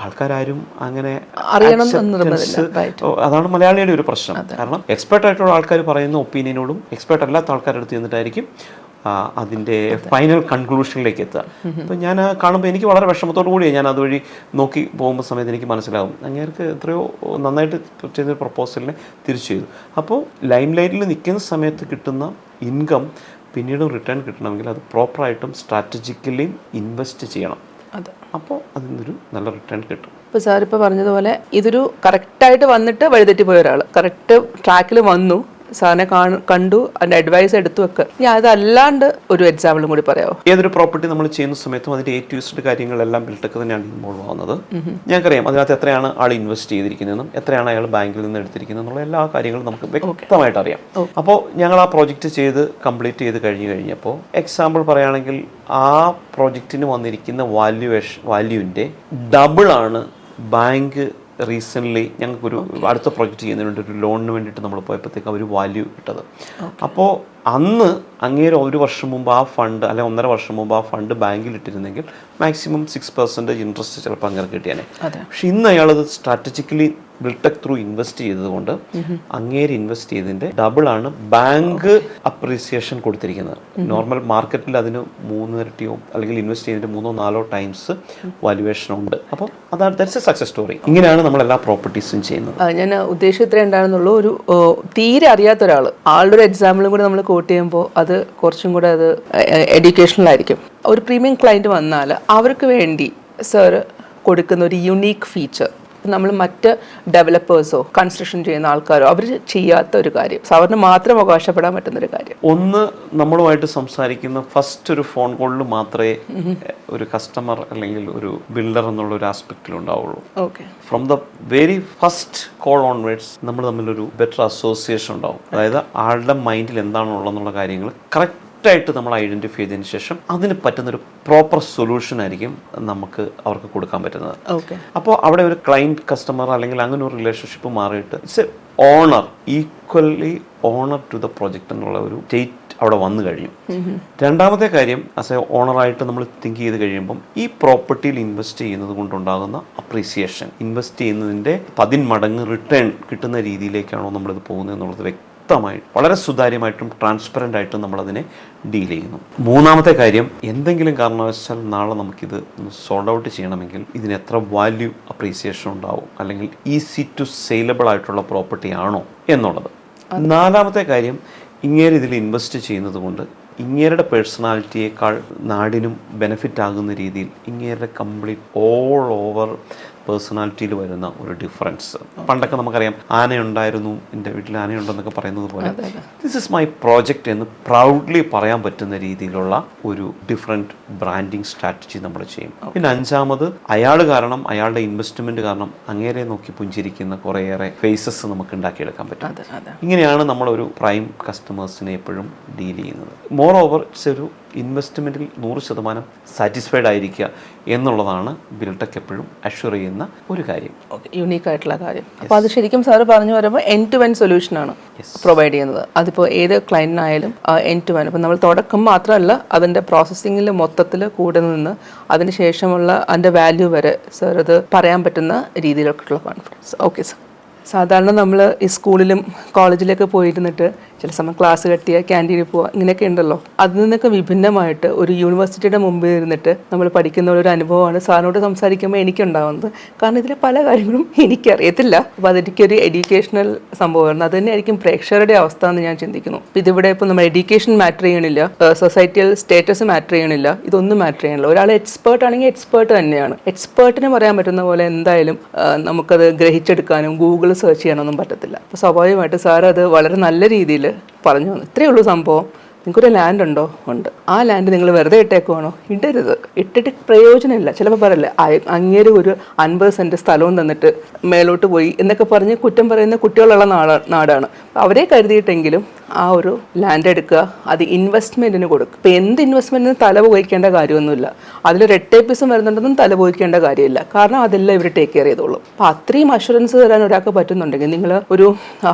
Speaker 1: ആൾക്കാരും അങ്ങനെ അതാണ് മലയാളിയുടെ ഒരു പ്രശ്നം. കാരണം എക്സ്പെർട്ട് ആയിട്ടുള്ള ആൾക്കാർ പറയുന്ന ഒപ്പീനിയനോടും എക്സ്പെർട്ട് അല്ലാത്ത ആൾക്കാരുടെ അടുത്ത് ചെന്നിട്ടായിരിക്കും അതിൻ്റെ ഫൈനൽ കൺക്ലൂഷനിലേക്ക് എത്തുക. അപ്പോൾ ഞാൻ കാണുമ്പോൾ എനിക്ക് വളരെ വിഷമത്തോടു കൂടിയാണ് ഞാൻ അതുവഴി നോക്കി പോകുമ്പോൾ സമയത്ത് എനിക്ക് മനസ്സിലാവും അങ്ങേർക്ക് എത്രയോ നന്നായിട്ട് ചെയ്ത പ്രപ്പോസലിനെ തിരിച്ചു ചെയ്തു. അപ്പോൾ ലൈം ലൈറ്റിൽ നിൽക്കുന്ന സമയത്ത് കിട്ടുന്ന ഇൻകം പിന്നീട് റിട്ടേൺ കിട്ടണമെങ്കിൽ അത് പ്രോപ്പറായിട്ടും സ്ട്രാറ്റജിക്കലിയും ഇൻവെസ്റ്റ് ചെയ്യണം. അപ്പോൾ അതിൽ നിന്നൊരു നല്ല റിട്ടേൺ കിട്ടും.
Speaker 2: ഇപ്പോൾ സാർ ഇപ്പോൾ പറഞ്ഞതുപോലെ ഇതൊരു കറക്റ്റായിട്ട് വന്നിട്ട് വഴിതെറ്റി പോയ ഒരാൾ കറക്റ്റ് ട്രാക്കിൽ വന്നു, സാറിനെ കണ്ടു, അതിന്റെ അഡ്വൈസ് എടുത്തു വെക്കുക. ഇനി അതല്ലാണ്ട് ഒരു എക്സാമ്പിളും കൂടി പറയാമോ?
Speaker 1: ഏതൊരു പ്രോപ്പർട്ടി നമ്മൾ ചെയ്യുന്ന സമയത്തും അതിന്റെ ഏറ്റവും കാര്യങ്ങളെല്ലാം ബിൽടെക് തന്നെയാണ് ഇൻവോൾവ് ആവുന്നത്. ഞങ്ങൾക്കറിയാം അതിനകത്ത് എത്രയാണ് ആൾ ഇൻവെസ്റ്റ് ചെയ്തിരിക്കുന്നതെന്നും എത്രയാണ് അയാൾ ബാങ്കിൽ നിന്ന് എടുത്തിരിക്കുന്നത് എന്നുള്ള എല്ലാ കാര്യങ്ങളും നമുക്ക് വ്യക്തമായിട്ട് അറിയാം. അപ്പോൾ ഞങ്ങൾ ആ പ്രോജക്റ്റ് ചെയ്ത് കംപ്ലീറ്റ് ചെയ്ത് കഴിഞ്ഞപ്പോൾ എക്സാമ്പിൾ പറയുകയാണെങ്കിൽ ആ പ്രോജക്റ്റിന് വന്നിരിക്കുന്ന വാല്യൂവിൻ്റെ ഡബിളാണ് ബാങ്ക് റീസെൻ്റ്ലി ഞങ്ങൾക്കൊരു അടുത്ത പ്രോജക്റ്റ് ചെയ്യുന്നതിന് വേണ്ടി ഒരു ലോണിന് വേണ്ടിയിട്ട് നമ്മൾ പോയപ്പോഴത്തേക്ക് അവർ വാല്യൂ ഇട്ടത്. അപ്പോൾ അന്ന് അങ്ങേരെ ഒരു വർഷം മുമ്പ് ആ ഫണ്ട് അല്ലെങ്കിൽ 1.5 വർഷം മുമ്പ് ആ ഫണ്ട് ബാങ്കിൽ ഇട്ടിരുന്നെങ്കിൽ മാക്സിമം 6% ഇൻട്രസ്റ്റ് ചിലപ്പോൾ അങ്ങനെ കിട്ടിയാനെ. പക്ഷെ ഇന്ന് അയാളത് സ്ട്രാറ്റജിക്കലി ബിൽടെക് ത്രൂ ഇൻവെസ്റ്റ് ചെയ്തതുകൊണ്ട് അങ്ങേര് ഇൻവെസ്റ്റ് ചെയ്തതിന്റെ ഡബിൾ ആണ് ബാങ്ക് അപ്രീസിയേഷൻ കൊടുത്തിരിക്കുന്നത്. നോർമൽ മാർക്കറ്റിൽ അതിന് 3 ഇരട്ടിയോ അല്ലെങ്കിൽ ഇൻവെസ്റ്റ് ചെയ്തതിന്റെ 3-4 ടൈംസ് വാല്യുവേഷൻ ഉണ്ട്. അപ്പോൾ അതാണ് ദാറ്റ്സ് എ സക്സസ് സ്റ്റോറി. ഇങ്ങനെയാണ് നമ്മൾ എല്ലാ പ്രോപ്പർട്ടീസും ചെയ്യുന്നത്.
Speaker 2: ഞാൻ ഉദ്ദേശം ഇത്രേ ഉണ്ടായിരുന്നുള്ളൂ. ഒരു തീരെ അറിയാത്ത ഒരാൾ ആളുടെ ഒരു എക്സാമ്പിളും കൂടി നമ്മൾ കോട്ട് ചെയ്യുമ്പോൾ അത് കുറച്ചും കൂടെ അത് എഡ്യൂക്കേഷണൽ ആയിരിക്കും. ഒരു പ്രീമിയം ക്ലയൻറ്റ് വന്നാൽ അവർക്ക് വേണ്ടി സാർ കൊടുക്കുന്ന ഒരു യുണീക്ക് ഫീച്ചർ നമ്മൾ മറ്റ് ഡെവലപ്പേഴ്സോ കൺസ്ട്രക്ഷൻ ചെയ്യുന്ന ആൾക്കാരോ അവർ ചെയ്യാത്ത ഒരു കാര്യം, സാറിന് മാത്രം അവകാശപ്പെടാൻ പറ്റുന്നൊരു കാര്യം.
Speaker 1: ഒന്ന്, നമ്മളുമായിട്ട് സംസാരിക്കുന്ന ഫസ്റ്റ് ഒരു ഫോൺ കോളിൽ മാത്രമേ ഒരു കസ്റ്റമർ അല്ലെങ്കിൽ ഒരു ബിൽഡർ എന്നുള്ള ഒരു ആസ്പെക്റ്റിൽ ഉണ്ടാവുള്ളൂ.
Speaker 2: Okay,
Speaker 1: from the very first call onwards നമ്മൾ തമ്മിലൊരു ബെറ്റർ അസോസിയേഷൻ ഉണ്ടാവും. അതായത് ആളുടെ മൈൻഡിൽ എന്താണുള്ളതെന്നുള്ള കാര്യങ്ങൾ കറക്റ്റായിട്ട് നമ്മൾ ഐഡൻറ്റിഫൈ ചെയ്തതിന് ശേഷം അതിന് പറ്റുന്നൊരു പ്രോപ്പർ സൊല്യൂഷൻ ആയിരിക്കും നമുക്ക് അവർക്ക് കൊടുക്കാൻ പറ്റുന്നത്. അപ്പോൾ അവിടെ ഒരു ക്ലയൻറ്റ് കസ്റ്റമർ അല്ലെങ്കിൽ അങ്ങനെ ഒരു റിലേഷൻഷിപ്പ് മാറിയിട്ട് it's a honour, equally honour to the project എന്നുള്ള ഒരു സ്റ്റേറ്റ് അവിടെ വന്നു കഴിഞ്ഞു. രണ്ടാമത്തെ കാര്യം, ആസ് എ ഓണറായിട്ട് നമ്മൾ തിങ്ക് ചെയ്ത് കഴിയുമ്പം ഈ പ്രോപ്പർട്ടിയിൽ ഇൻവെസ്റ്റ് ചെയ്യുന്നത് കൊണ്ടുണ്ടാകുന്ന അപ്രീസിയേഷൻ, ഇൻവെസ്റ്റ് ചെയ്യുന്നതിൻ്റെ 10 മടങ്ങ് റിട്ടേൺ കിട്ടുന്ന രീതിയിലേക്കാണോ നമ്മളിത് പോകുന്നത് എന്നുള്ളത് വ്യക്തമായിട്ട് വളരെ സുതാര്യമായിട്ടും ട്രാൻസ്പെറൻ്റ് ആയിട്ടും നമ്മളതിനെ ഡീൽ ചെയ്യുന്നു. മൂന്നാമത്തെ കാര്യം, എന്തെങ്കിലും കാരണവശാൽ നാളെ നമുക്കിത് സോൾഡ് ഔട്ട് ചെയ്യണമെങ്കിൽ ഇതിന് എത്ര വാല്യൂ അപ്രീസിയേഷൻ ഉണ്ടാവും, അല്ലെങ്കിൽ ഈസി ടു സെയിലബിൾ ആയിട്ടുള്ള പ്രോപ്പർട്ടി ആണോ എന്നുള്ളത്. നാലാമത്തെ കാര്യം, ഇങ്ങേര് ഇതിൽ ഇൻവെസ്റ്റ് ചെയ്യുന്നത് കൊണ്ട് ഇങ്ങേരുടെ പേഴ്സണാലിറ്റിയേക്കാൾ നാടിനും ബെനിഫിറ്റ് ആകുന്ന രീതിയിൽ ഇങ്ങേരുടെ കംപ്ലീറ്റ് ഓൾ ഓവർ പേഴ്സണാലിറ്റിയിൽ വരുന്ന ഒരു ഡിഫറൻസ്. പണ്ടൊക്കെ നമുക്കറിയാം ആനയുണ്ടായിരുന്നു, എൻ്റെ വീട്ടിൽ ആനയുണ്ടെന്നൊക്കെ പറയുന്നത് പോലെ ദിസ് ഇസ് മൈ പ്രോജക്റ്റ് എന്ന് പ്രൗഡ്ലി പറയാൻ പറ്റുന്ന രീതിയിലുള്ള ഒരു ഡിഫറെൻറ്റ് ബ്രാൻഡിങ് സ്ട്രാറ്റജി നമ്മൾ ചെയ്യും. പിന്നെ അഞ്ചാമത്, അയാൾ കാരണം, അയാളുടെ ഇൻവെസ്റ്റ്മെൻറ്റ് കാരണം അങ്ങേരെ നോക്കി പുഞ്ചിരിക്കുന്ന കുറേയേറെ ഫേസസ് നമുക്ക് ഉണ്ടാക്കിയെടുക്കാൻ പറ്റും. ഇങ്ങനെയാണ് നമ്മളൊരു പ്രൈം കസ്റ്റമേഴ്സിനെ എപ്പോഴും ഡീൽ ചെയ്യുന്നത്. മോർ ഓവർ ഇറ്റ്സ് ഒരു ഇൻവെസ്റ്റ്മെൻറ്റിൽ 100% സാറ്റിസ്ഫൈഡ് ആയിരിക്കുക എന്നുള്ളതാണ് ബിൽടെക് എപ്പോഴും അഷ്വർ ചെയ്യുന്ന ഒരു കാര്യം.
Speaker 2: യുണീക്ക് ആയിട്ടുള്ള കാര്യം. അപ്പോൾ അത് ശരിക്കും സാറ് പറഞ്ഞു വരുമ്പോൾ എൻഡ് ടു എൻഡ് സൊല്യൂഷനാണ് പ്രൊവൈഡ് ചെയ്യുന്നത്. അതിപ്പോൾ ഏത് ക്ലയൻറ്റിനായാലും എൻഡ് ടു എൻഡ്. അപ്പോൾ നമ്മൾ തുടക്കം മാത്രമല്ല, അതിൻ്റെ പ്രോസസ്സിങ്ങിൽ മൊത്തത്തിൽ കൂടെ നിന്ന് അതിന് ശേഷമുള്ള അതിൻ്റെ വാല്യൂ വരെ സാർ അത് പറയാൻ പറ്റുന്ന രീതിയിലൊക്കെയുള്ള കോൺഫിഡൻസ്. Okay sir. സാധാരണ നമ്മൾ ഈ സ്കൂളിലും കോളേജിലൊക്കെ പോയിരുന്നിട്ട് ചില സമയം ക്ലാസ് കട്ടിയ ക്യാൻറ്റീനിൽ പോവുക ഇങ്ങനെയൊക്കെ ഉണ്ടല്ലോ. അതിൽ നിന്നൊക്കെ വിഭിന്നമായിട്ട് ഒരു യൂണിവേഴ്സിറ്റിയുടെ മുമ്പിൽ ഇരുന്നിട്ട് നമ്മൾ പഠിക്കുന്ന ഒരു അനുഭവമാണ് സാറിനോട് സംസാരിക്കുമ്പോൾ എനിക്കുണ്ടാവുന്നത്. കാരണം ഇതിലെ പല കാര്യങ്ങളും എനിക്കറിയത്തില്ല. അപ്പോൾ അതെനിക്കൊരു എഡ്യൂക്കേഷണൽ സംഭവമാണ്. അത് തന്നെയായിരിക്കും പ്രേക്ഷകരുടെ അവസ്ഥ എന്ന് ഞാൻ ചിന്തിക്കുന്നു. ഇതിവിടെ ഇപ്പോൾ നമ്മൾ എഡ്യൂക്കേഷൻ മാറ്റർ ചെയ്യണില്ല, സൊസൈറ്റിയൽ സ്റ്റേറ്റസ് മാറ്റർ ചെയ്യണില്ല, ഇതൊന്നും മാറ്റർ ചെയ്യണില്ല. ഒരാൾ എക്സ്പേർട്ട് ആണെങ്കിൽ എക്സ്പേർട്ട് തന്നെയാണ്. എക്സ്പേർട്ടിന് പറയാൻ പറ്റുന്ന പോലെ എന്തായാലും നമുക്കത് ഗ്രഹിച്ചെടുക്കാനും ഗൂഗിൾ സെർച്ച് ചെയ്യാനൊന്നും പറ്റത്തില്ല. അപ്പോൾ സ്വാഭാവികമായിട്ട് സാർ അത് വളരെ നല്ല രീതിയിൽ പറഞ്ഞു. ഇത്രയേ ഉള്ളൂ സംഭവം. നിങ്ങൾക്കൊരു ലാൻഡ് ഉണ്ടോ? ഉണ്ട്. ആ ലാൻഡ് നിങ്ങൾ വെറുതെ ഇട്ടേക്കുവാണോ? ഇടരുത്. ഇട്ടിട്ട് പ്രയോജനമില്ല. ചിലപ്പോൾ പറയല്ലേ അങ്ങേര് ഒരു 50 സെൻറ്റ് സ്ഥലവും തന്നിട്ട് മേലോട്ട് പോയി എന്നൊക്കെ പറഞ്ഞ് കുറ്റം പറയുന്ന കുട്ടികളുള്ള നാടാണ്. അവരെ കരുതിയിട്ടെങ്കിലും ആ ഒരു ലാൻഡ് എടുക്കുക, അത് ഇൻവെസ്റ്റ്മെൻറ്റിന് കൊടുക്കുക. ഇപ്പോൾ എന്ത് ഇൻവെസ്റ്റ്മെൻറ്റിന് തല പോയിക്കേണ്ട കാര്യമൊന്നുമില്ല. അതിൽ റെഡ്ടേപ്പിസം വരുന്നുണ്ടെന്നും തല പോയിക്കേണ്ട കാര്യമില്ല. കാരണം അതെല്ലാം ഇവർ ടേക്ക് കെയർ ചെയ്തോളും. അപ്പോൾ അത്രയും അഷുറൻസ് തരാൻ ഒരാൾക്ക് പറ്റുന്നുണ്ടെങ്കിൽ, നിങ്ങൾ ഒരു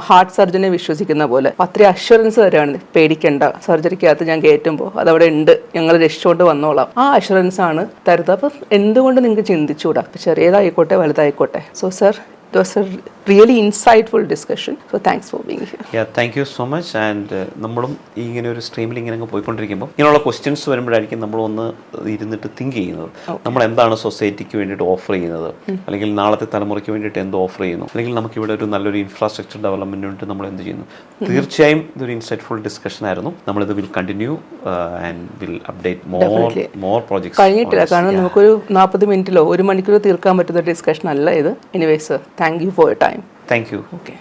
Speaker 2: ഹാർട്ട് സർജനെ വിശ്വസിക്കുന്ന പോലെ അത്രയും അഷുറൻസ് തരാണ്, പേടിക്കേണ്ട, സർജറിക്കകത്ത് ഞാൻ കയറ്റുമ്പോൾ അതവിടെ ഉണ്ട്, ഞങ്ങൾ രക്ഷിച്ചുകൊണ്ട് വന്നോളാം, ആ അഷുറൻസ് ആണ് തരുന്നത്. അപ്പം എന്തുകൊണ്ട് നിങ്ങൾക്ക് ചിന്തിച്ചുകൂടാ? ചെറിയതായിക്കോട്ടെ വലുതായിക്കോട്ടെ. So sir, It was a really insightful discussion. So thanks for being here.
Speaker 1: Thank you so much. And നമ്മളും ഈ ഇങ്ങനെ ഒരു സ്ട്രീമിൽ ഇങ്ങനെ അങ്ങ് പോയിക്കൊണ്ടിരിക്കുമ്പോൾ ഇങ്ങനെയുള്ള ക്വസ്റ്റ്യൻസ് വരുമ്പോഴായിരിക്കും നമ്മൾ ഒന്ന് ഇരുന്നിട്ട് തിങ്ക് ചെയ്യുന്നത്. നമ്മൾ എന്താണ് സൊസൈറ്റിക്ക് വേണ്ടിയിട്ട് ഓഫർ ചെയ്യുന്നത്, അല്ലെങ്കിൽ നാളത്തെ തലമുറയ്ക്ക് വേണ്ടിയിട്ട് എന്ത് ഓഫർ ചെയ്യുന്നു, അല്ലെങ്കിൽ നമുക്കിവിടെ ഒരു നല്ലൊരു ഇൻഫ്രാസ്ട്രക്ചർ ഡെവലപ്മെൻറ്റിന് വേണ്ടി നമ്മൾ എന്ത് ചെയ്യുന്നു. തീർച്ചയായും ഇതൊരു ഇൻസൈറ്റ്ഫുൾ ഡിസ്കഷൻ ആയിരുന്നു. നമ്മളിത് will continue and will update more projects.
Speaker 2: കഴിഞ്ഞിട്ടില്ല, കാരണം നമുക്കൊരു 40 മിനിറ്റിലോ 1 മണിക്കൂറോ തീർക്കാൻ പറ്റുന്ന ഡിസ്കഷൻ അല്ല ഇത്. Anyways, thank you for your time.
Speaker 1: Thank you.
Speaker 2: Okay.